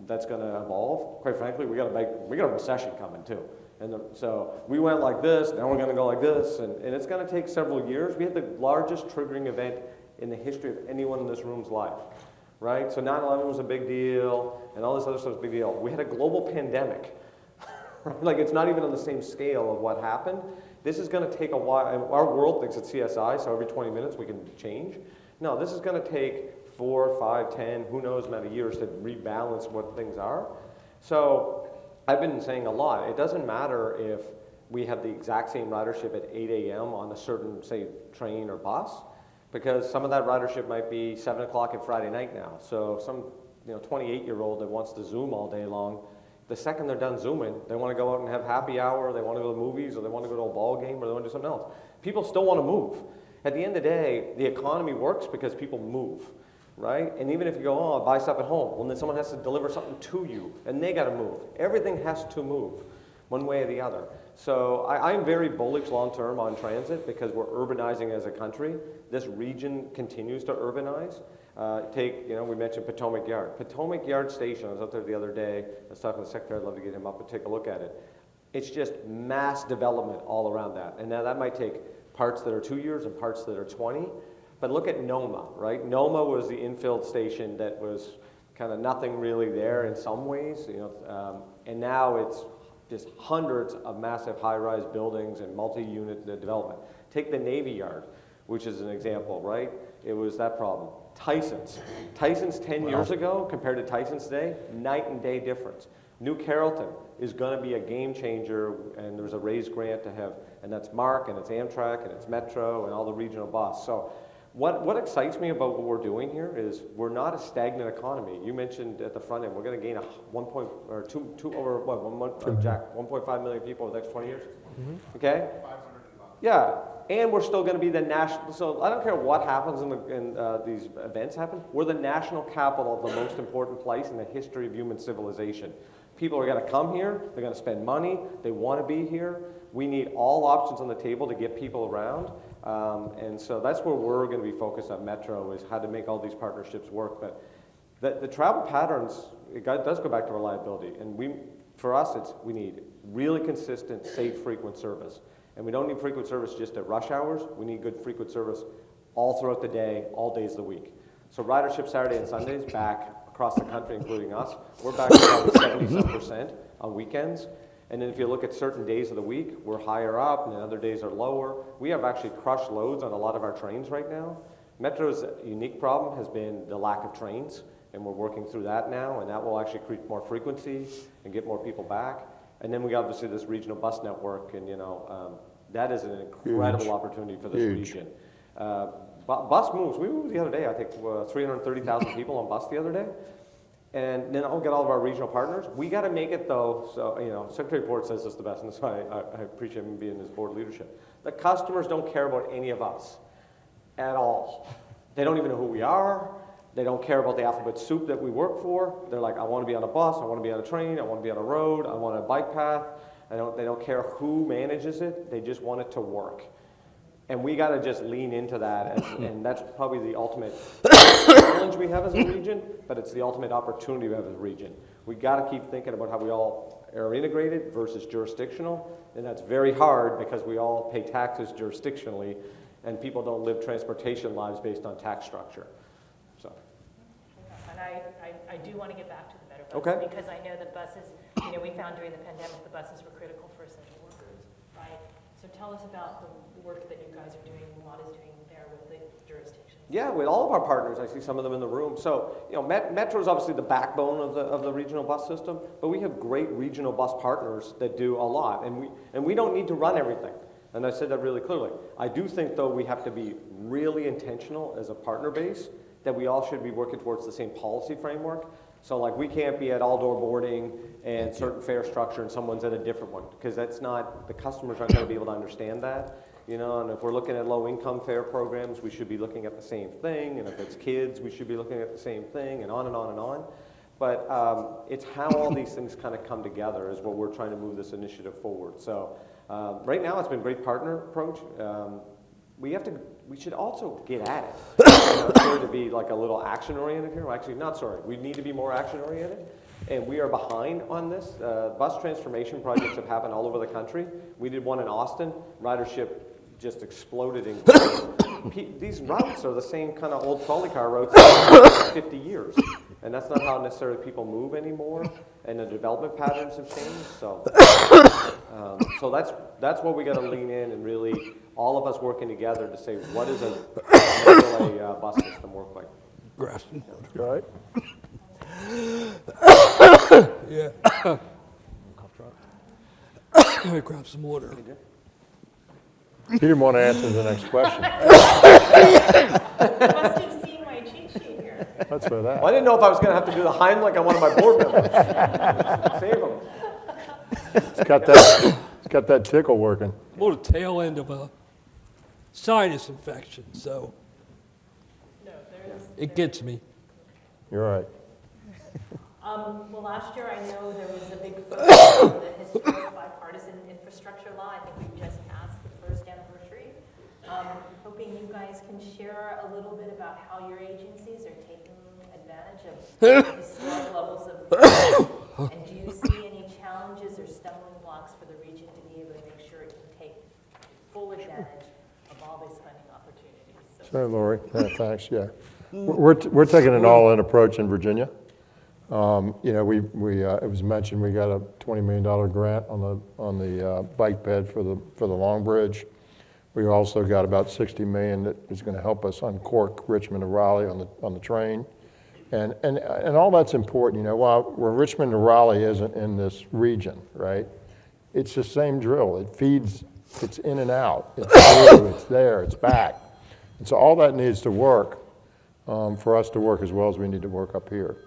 that's going to evolve. Quite frankly, we got a recession coming too. And so we went like this, now we're going to go like this, and it's going to take several years. We had the largest triggering event in the history of anyone in this room's life, right? So 9/11 was a big deal, and all this other stuff was a big deal. We had a global pandemic. Like, it's not even on the same scale of what happened. This is going to take a while. Our world thinks it's CSI, so every 20 minutes we can change. No, this is going to take 4, 5, 10, who knows amount of years to rebalance what things are. So I've been saying a lot. It doesn't matter if we have the exact same ridership at 8 a.m. on a certain, say, train or bus, because some of that ridership might be 7 o'clock at Friday night now. So some 28-year-old that wants to Zoom all day long, the second they're done Zooming, they want to go out and have happy hour, they want to go to the movies, or they want to go to a ball game, or they want to do something else. People still want to move. At the end of the day, the economy works because people move, right? And even if you go, I'll buy stuff at home, well, then someone has to deliver something to you, and they got to move. Everything has to move, one way or the other. So I'm very bullish long-term on transit because we're urbanizing as a country. This region continues to urbanize. We mentioned Potomac Yard. Potomac Yard Station, I was out there the other day. I was talking to the secretary. I'd love to get him up and take a look at it. It's just mass development all around that. And now that might take parts that are 2 years and parts that are 20. But look at NOMA, right? NOMA was the infield station that was kind of nothing really there in some ways, and now it's just hundreds of massive high-rise buildings and multi-unit development. Take the Navy Yard, which is an example, right? It was that problem. Tyson's 10 years ago compared to Tyson's today, night and day difference. New Carrollton is going to be a game changer, and there's a raised grant to have, and that's Mark, and it's Amtrak, and it's Metro, and all the regional bus. So what excites me about what we're doing here is we're not a stagnant economy. You mentioned at the front end, we're going to gain 1.5 million people in the next 20 years. Okay? Yeah, and we're still going to be the national. So I don't care what happens in these events happen. We're the national capital of the most important place in the history of human civilization. People are going to come here. They're going to spend money. They want to be here. We need all options on the table to get people around. And so that's where we're going to be focused on Metro, is how to make all these partnerships work. But the travel patterns, does go back to reliability. And for us, we need really consistent, safe, frequent service. And we don't need frequent service just at rush hours. We need good frequent service all throughout the day, all days of the week. So ridership Saturday and Sundays back across the country, including us. We're back to probably 70% on weekends. And then if you look at certain days of the week, we're higher up, and then other days are lower. We have actually crushed loads on a lot of our trains right now. Metro's unique problem has been the lack of trains, and we're working through that now, and that will actually create more frequency and get more people back. And then we got obviously this regional bus network, and that is an incredible opportunity for this region. Bus moves. We moved the other day, I think 330,000 people on bus the other day. And then I'll get all of our regional partners. We got to make it though, so Secretary Port says this the best, and that's why I appreciate him being in his board leadership. The customers don't care about any of us at all. They don't even know who we are. They don't care about the alphabet soup that we work for. They're like, I want to be on a bus, I want to be on a train, I want to be on a road, I want a bike path. They don't care who manages it, they just want it to work. And we got to just lean into that, and that's probably the ultimate challenge we have as a region, but it's the ultimate opportunity we have as a region. We got to keep thinking about how we all are integrated versus jurisdictional, and that's very hard because we all pay taxes jurisdictionally, and people don't live transportation lives based on tax structure. So. And I do want to get back to the Better Bus, Okay. because I know that buses, we found during the pandemic the buses were critical for essential workers, right? So tell us about the work that you guys are doing, and what is doing there with the jurisdictions. Yeah, with all of our partners, I see some of them in the room. So, Metro is obviously the backbone of the regional bus system, but we have great regional bus partners that do a lot, and we don't need to run everything. And I said that really clearly. I do think, though, we have to be really intentional as a partner base that we all should be working towards the same policy framework. So, like, we can't be at all-door boarding and certain fare structure, and someone's at a different one, because that's not, the customers aren't going to be able to understand that. And if we're looking at low-income fare programs, we should be looking at the same thing, and if it's kids, we should be looking at the same thing, and on and on and on. But it's how all these things kind of come together is what we're trying to move this initiative forward. So right now, it's been a great partner approach. We should also get at it. It's going to be like a little action-oriented here. Well, actually, not sorry. We need to be more action-oriented. And we are behind on this. Bus transformation projects have happened all over the country. We did one in Austin. Ridership just exploded in growth. These routes are the same kind of old trolley car routes for 50 years. And that's not how necessarily people move anymore. And the development patterns have changed. So that's what we got to lean in, and really all of us working together to say, what does a bus system work like? Right? Yeah. Let me grab some water. He didn't want to answer the next question. You must have seen my cheat sheet here. That's for that. Well, I didn't know if I was going to have to do the Heimlich on one of my board members. Save them. It's got that tickle working. I'm on the tail end of a sinus infection, so it gets me. You're right. Well, last year I know there was a big focus on the historic bipartisan infrastructure law. I think we just passed the first anniversary. Hoping you guys can share a little bit about how your agencies are taking advantage of historic levels of, and do you see any challenges or stumbling blocks for the region to be able to make sure it can take full advantage of all these funding opportunities? So, Lori, thanks, yeah. We're taking an all-in approach in Virginia. You know, it was mentioned we got a $20 million grant on the bike ped for the Long Bridge. We also got about $60 million that is going to help us uncork Richmond to Raleigh on the train. And all that's important, you know, while Richmond to Raleigh isn't in this region, right? It's the same drill. It feeds, it's in and out. It's through, it's there, it's back. And so all that needs to work for us to work as well as we need to work up here.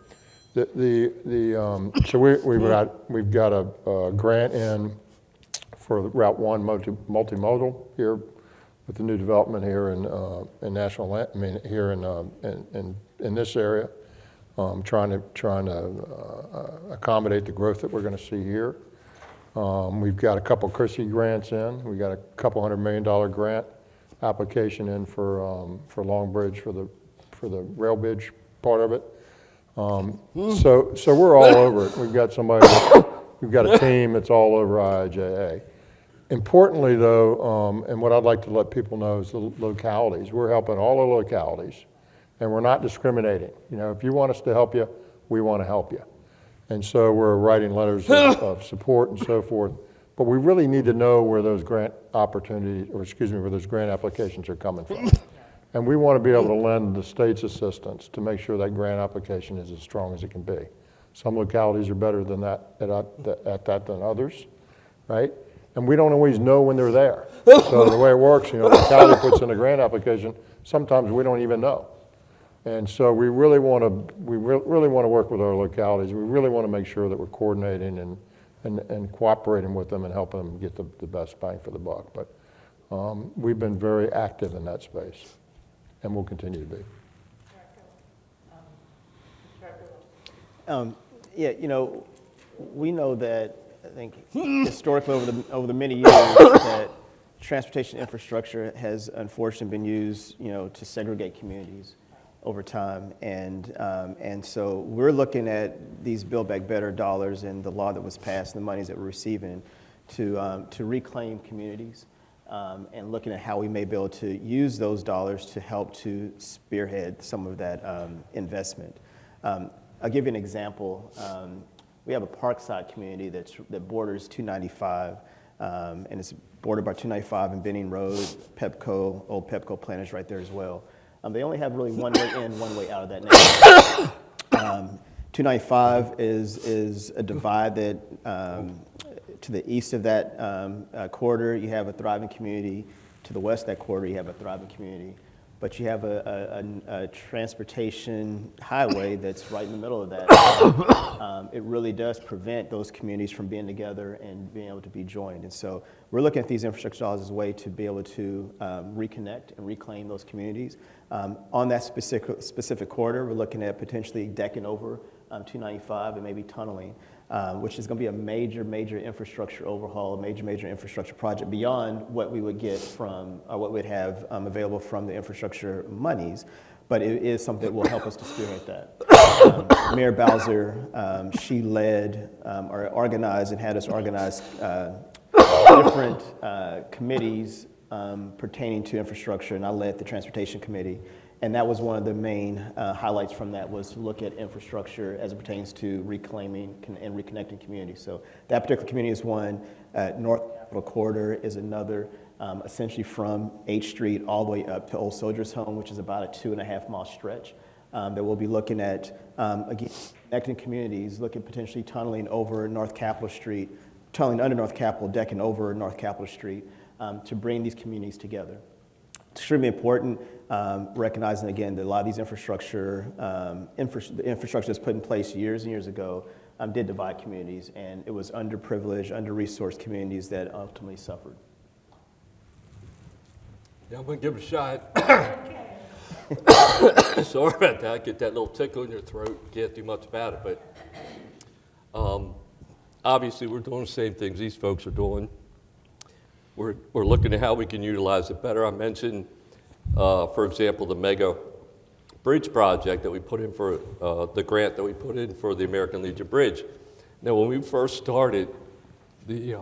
So we've got a grant in for Route 1 multimodal here with the new development here in National Land, I mean here in this area, trying to accommodate the growth that we're going to see here. We've got a couple Chrissy grants in. We got a couple $100 million grant application in for Long Bridge for the rail bridge part of it. So we're all over it. We've got we've got a team that's all over IIJA. Importantly though, and what I'd like to let people know is the localities. We're helping all the localities and we're not discriminating. You know, if you want us to help you, we want to help you. And so we're writing letters of support and so forth. But we really need to know where those grant opportunities, or excuse me, where those grant applications are coming from. And we want to be able to lend the state's assistance to make sure that grant application is as strong as it can be. Some localities are better than that at that than others, right? And we don't always know when they're there. So the way it works, you know, the locality puts in a grant application, sometimes we don't even know. And so we really want to work with our localities. We really want to make sure that we're coordinating and cooperating with them and helping them get the best bang for the buck. But we've been very active in that space. And will continue to be. Yeah, you know, we know that, I think, historically over the many years, that transportation infrastructure has unfortunately been used, you know, to segregate communities over time. And so we're looking at these Build Back Better dollars and the law that was passed and the monies that we're receiving to reclaim communities. And looking at how we may be able to use those dollars to help to spearhead some of that investment. I'll give you an example. We have a Parkside community that borders 295, and it's bordered by 295 and Benning Road, Pepco, old Pepco plant is right there as well. They only have really one way in, one way out of that neighborhood. 295 is a divide that to the east of that corridor, you have a thriving community. To the west of that corridor, you have a thriving community. But you have a transportation highway that's right in the middle of that. It really does prevent those communities from being together and being able to be joined. And so we're looking at these infrastructure dollars as a way to be able to reconnect and reclaim those communities. On that specific corridor, we're looking at potentially decking over 295 and maybe tunneling. Which is going to be a major infrastructure overhaul, a major infrastructure project beyond what we would get from, or what we'd have available from the infrastructure monies, but it is something that will help us to spearhead that. Mayor Bowser, she led or organized and had us organize different committees pertaining to infrastructure, and I led the transportation committee. And that was one of the main highlights from that, was to look at infrastructure as it pertains to reclaiming and reconnecting communities. So that particular community is one. North Capitol Corridor is another, essentially from H Street all the way up to Old Soldiers Home, which is about a 2.5 mile stretch that we'll be looking at, again, connecting communities, looking potentially tunneling over North Capitol Street, tunneling under North Capitol, decking over North Capitol Street to bring these communities together. It's extremely important, recognizing again that a lot of these infrastructure that's put in place years and years ago did divide communities, and it was underprivileged, under-resourced communities that ultimately suffered. Yeah, I'm gonna give it a shot. Sorry about that. Get that little tickle in your throat. Can't do much about it, but obviously we're doing the same things these folks are doing. We're looking at how we can utilize it better. I mentioned, for example, the mega bridge project that we put in for the grant that we put in for the American Legion Bridge. Now, when we first started the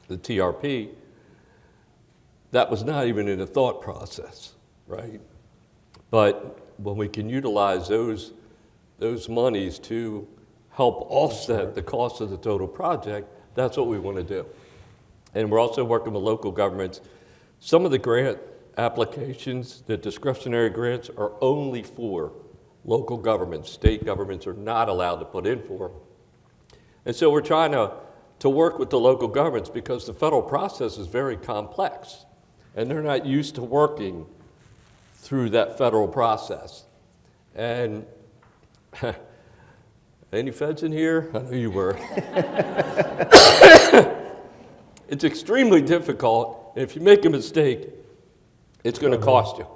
TRP, that was not even in the thought process, right? But when we can utilize those those monies to help offset the cost of the total project, that's what we want to do. And we're also working with local governments. Some of the grant applications, the discretionary grants, are only for local governments. State governments are not allowed to put in for. And so we're trying to work with the local governments because the federal process is very complex, and they're not used to working through that federal process. And any feds in here? I know you were. It's extremely difficult, and if you make a mistake, it's going to cost you.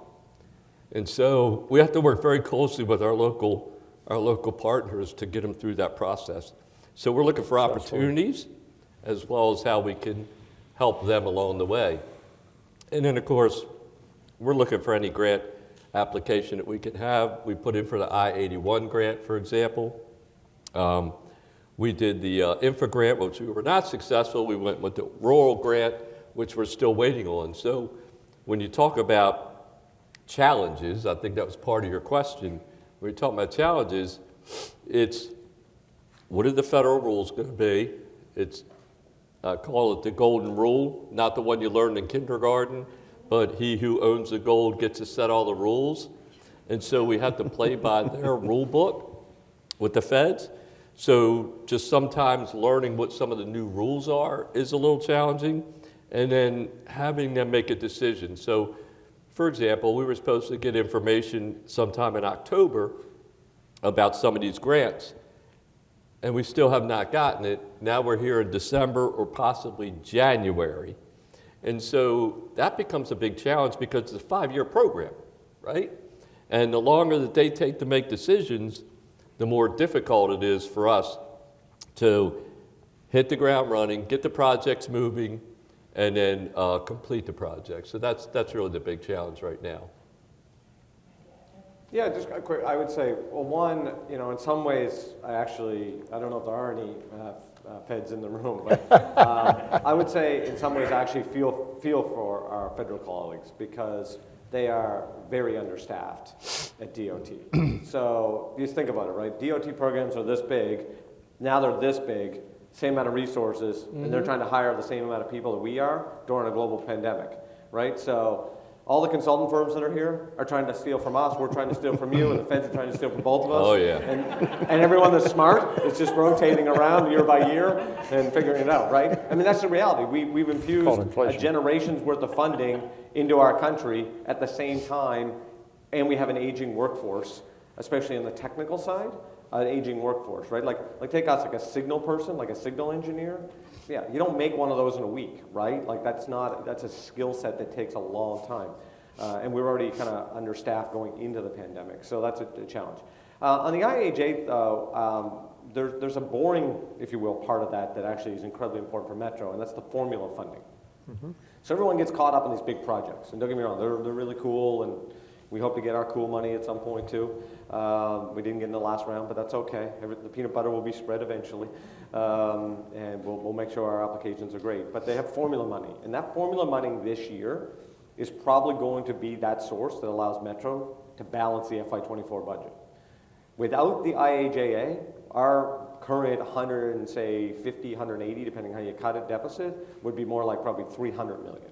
And so we have to work very closely with our local partners to get them through that process. So we're looking for opportunities as well as how we can help them along the way. And then, of course, we're looking for any grant application that we can have. We put in for the I-81 grant, for example. We did the infra grant, which we were not successful. We went with the rural grant, which we're still waiting on. So when you talk about challenges, I think that was part of your question. When you talk about challenges, it's what are the federal rules going to be? It's, I call it the golden rule, not the one you learned in kindergarten, but he who owns the gold gets to set all the rules. And so we have to play by their rule book with the feds. So just sometimes learning what some of the new rules are is a little challenging, and then having them make a decision. So, for example, we were supposed to get information sometime in October about some of these grants, and we still have not gotten it. Now we're here in December or possibly January. And so that becomes a big challenge because it's a 5-year program, right? And the longer that they take to make decisions, the more difficult it is for us to hit the ground running, get the projects moving, and then complete the project. So that's really the big challenge right now. Yeah, just quick, I would say, well, one, you know, in some ways, I don't know if there are any feds in the room, but I would say in some ways I actually feel for our federal colleagues because they are very understaffed at DOT. So you just think about it, right? DOT programs are this big, now they're this big, same amount of resources, and they're trying to hire the same amount of people that we are during a global pandemic, right? So all the consultant firms that are here are trying to steal from us, we're trying to steal from you, and the feds are trying to steal from both of us. Oh, yeah. And everyone that's smart is just rotating around year by year and figuring it out, right? I mean, that's the reality. We've infused a generation's worth of funding into our country at the same time, and we have an aging workforce, especially on the technical side, an aging workforce, right? Like take us, like a signal person, like a signal engineer. Yeah, you don't make one of those in a week, right? Like that's a skill set that takes a long time. And we're already kind of understaffed going into the pandemic, so that's a challenge. On the IIJA, though, there's a boring, if you will, part of that actually is incredibly important for Metro, and that's the formula funding. So everyone gets caught up in these big projects, and don't get me wrong, they're really cool, and we hope to get our cool money at some point too. We didn't get in the last round, but that's okay. The peanut butter will be spread eventually, and we'll make sure our applications are great. But they have formula money, and that formula money this year is probably going to be that source that allows Metro to balance the FY24 budget. Without the IIJA, our current 150, 180, depending how you cut it, deficit would be more like probably 300 million,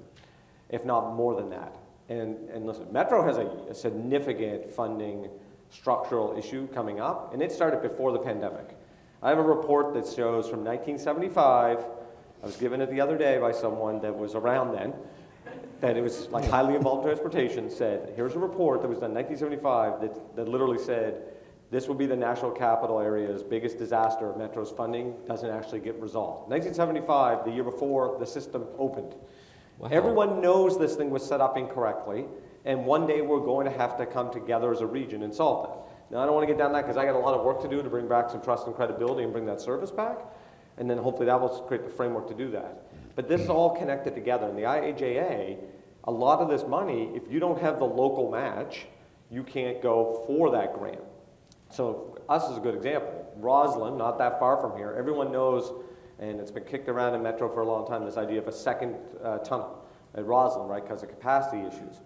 if not more than that. And listen, Metro has a significant funding structural issue coming up, and it started before the pandemic. I have a report that shows from 1975, I was given it the other day by someone that was around then, that it was like highly involved transportation, said, here's a report that was done in 1975 that literally said, this will be the national capital area's biggest disaster if Metro's funding doesn't actually get resolved. 1975, the year before the system opened. Wow. Everyone knows this thing was set up incorrectly, and one day we're going to have to come together as a region and solve that. Now, I don't want to get down that because I got a lot of work to do to bring back some trust and credibility and bring that service back, and then hopefully that will create the framework to do that. But this is all connected together, and the IIJA, a lot of this money, if you don't have the local match, you can't go for that grant. So us is a good example. Roslyn, not that far from here, everyone knows, and it's been kicked around in Metro for a long time, this idea of a second tunnel at Roslyn, right, because of capacity issues.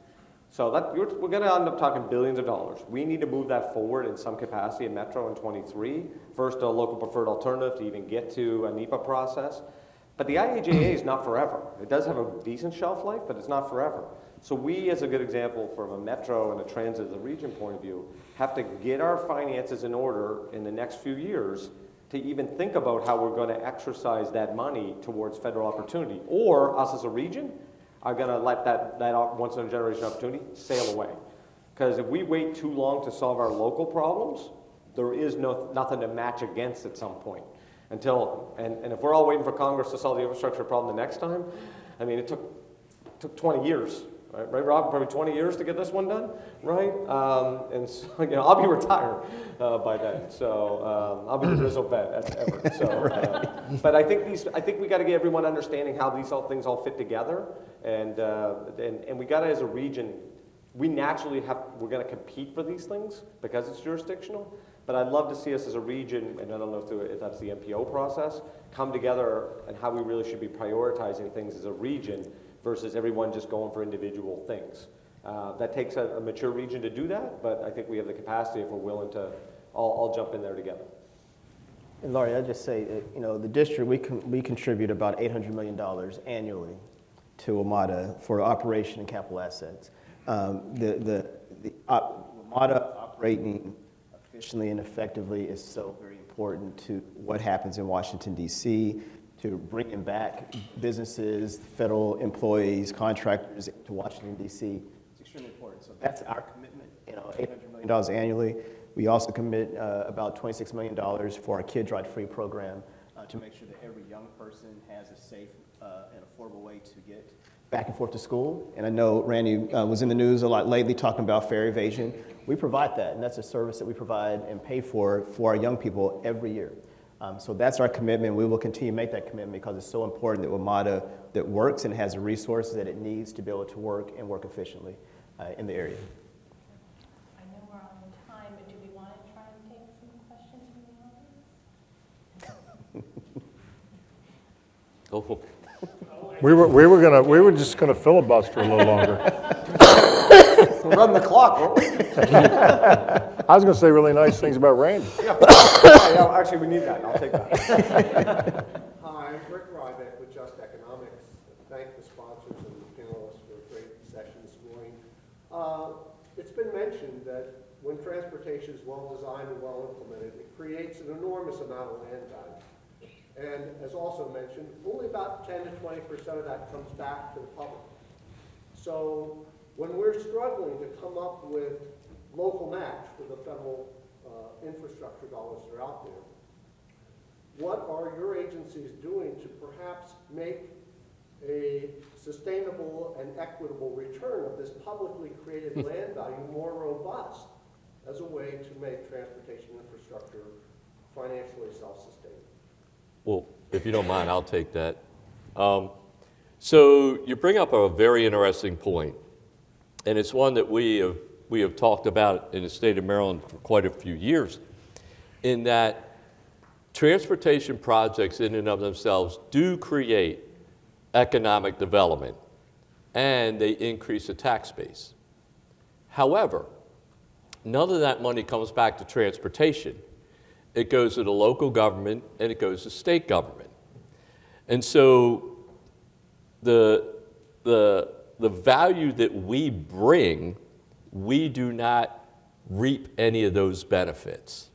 So we're going to end up talking billions of dollars. We need to move that forward in some capacity in Metro in 23. First, a local preferred alternative to even get to a NEPA process. But the IIJA is not forever. It does have a decent shelf life, but it's not forever. So we, as a good example from a Metro and a transit of the region point of view, have to get our finances in order in the next few years to even think about how we're going to exercise that money towards federal opportunity. Or us as a region are going to let that once-in-a-generation opportunity sail away. Because if we wait too long to solve our local problems, there is nothing to match against at some point. And if we're all waiting for Congress to solve the infrastructure problem the next time, I mean, it took 20 years, right, Rob? Probably 20 years to get this one done, right? And so, I'll be retired by then, so I'll be the Rizzo vet as ever. So, but I think we got to get everyone understanding how these things all fit together, and we got to, as a region, we're going to compete for these things because it's jurisdictional. But I'd love to see us as a region, and I don't know if that's the MPO process, come together and how we really should be prioritizing things as a region versus everyone just going for individual things. That takes a mature region to do that, but I think we have the capacity if we're willing to all jump in there together. And Laurie, I'd just say, the district, we contribute about $800 million annually to WMATA for operation and capital assets. The WMATA operating efficiently and effectively is so very important to what happens in Washington, D.C., to bringing back businesses, federal employees, contractors to Washington, D.C. It's extremely important. So that's our commitment, $800 million annually. We also commit about $26 million for our Kids Ride Free program to make sure that every young person has a safe and affordable way to get back and forth to school. And I know Randy was in the news a lot lately talking about fare evasion. We provide that, and that's a service that we provide and pay for our young people every year. So that's our commitment. We will continue to make that commitment because it's so important that WMATA that works and has the resources that it needs to be able to work and work efficiently in the area. I know we're on time, but do we want to try and take some questions from the audience? Go for it. We were just gonna filibuster a little longer. We're running the clock, weren't we? I was gonna say really nice things about Randy. Yeah, actually, we need that. I'll take that. Hi, I'm Rick Ryback with Just Economics. Thank the sponsors and the panelists for a great session this morning. It's been mentioned that when transportation is well designed and well implemented, it creates an enormous amount of land value. And as also mentioned, only about 10 to 20% of that comes back to the public. So when we're struggling to come up with local match for the federal infrastructure dollars that are out there, what are your agencies doing to perhaps make a sustainable and equitable return of this publicly created land value more robust as a way to make transportation infrastructure financially self-sustaining? Well, if you don't mind, I'll take that. So you bring up a very interesting point, and it's one that we have talked about in the state of Maryland for quite a few years, in that transportation projects in and of themselves do create economic development, and they increase the tax base. However, none of that money comes back to transportation. It goes to the local government, and it goes to state government. And so the value that we bring, we do not reap any of those benefits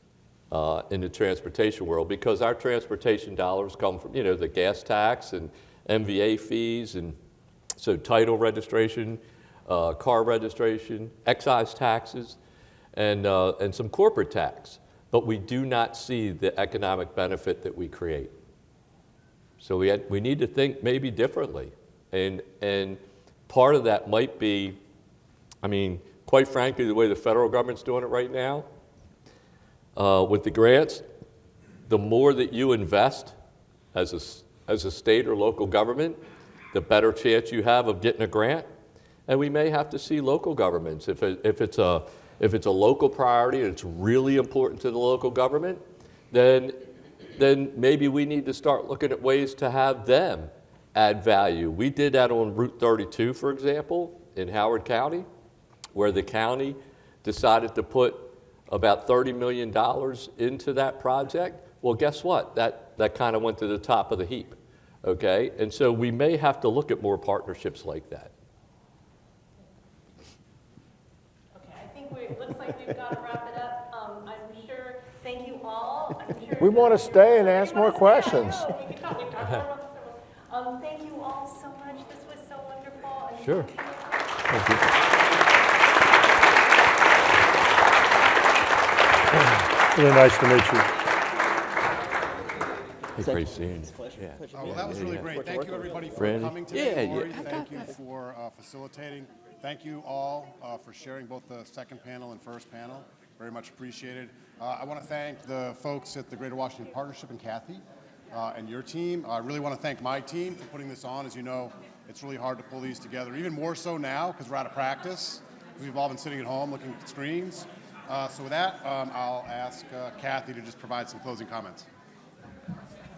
in the transportation world, because our transportation dollars come from, the gas tax and MVA fees, and so title registration, car registration, excise taxes, and some corporate tax. But we do not see the economic benefit that we create. So we need to think maybe differently. And part of that might be, quite frankly, the way the federal government's doing it right now, with the grants, the more that you invest as a state or local government, the better chance you have of getting a grant. And we may have to see local governments, if it's a local priority and it's really important to the local government, then maybe we need to start looking at ways to have them add value. We did that on Route 32, for example, in Howard County. where the county decided to put about $30 million into that project. Well, guess what? That kind of went to the top of the heap, okay? And so we may have to look at more partnerships like that. Okay, I think it looks like we've got to wrap it up. I'm sure, thank you all. I'm sure We want to stay and ask more questions. We've got more thank you all so much. This was so wonderful. And Sure. thank you. Really nice to meet you. Hey, great seeing you. Oh, well, that was really great. Thank you, everybody, for Randy? coming today. Yeah, Lori, yeah. thank you for facilitating. Thank you all for sharing both the second panel and first panel. Very much appreciated. I want to thank the folks at the Greater Washington Partnership and Kathy and your team. I really want to thank my team for putting this on. As you know, it's really hard to pull these together, even more so now because we're out of practice. We've all been sitting at home looking at screens. So with that, I'll ask Kathy to just provide some closing comments.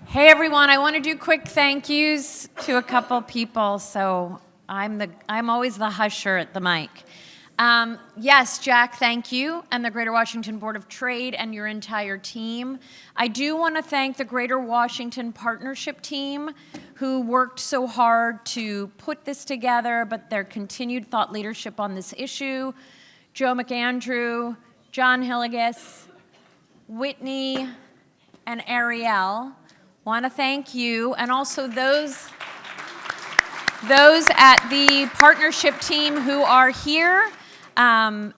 Hey everyone, I want to do quick thank yous to a couple people. So I'm always the husher at the mic. Yes, Jack, thank you, and the Greater Washington Board of Trade and your entire team. I do want to thank the Greater Washington Partnership team who worked so hard to put this together, but their continued thought leadership on this issue. Joe McAndrew, John Hilligus, Whitney, and Ariel. Want to thank you, and also those at the partnership team who are here and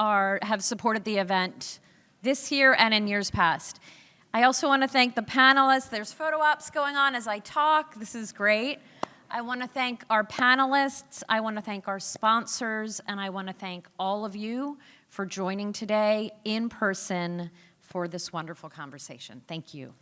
have supported the event this year and in years past. I also want to thank the panelists. There's photo ops going on as I talk. This is great. I want to thank our panelists. I want to thank our sponsors, and I want to thank all of you for joining today in person for this wonderful conversation. Thank you.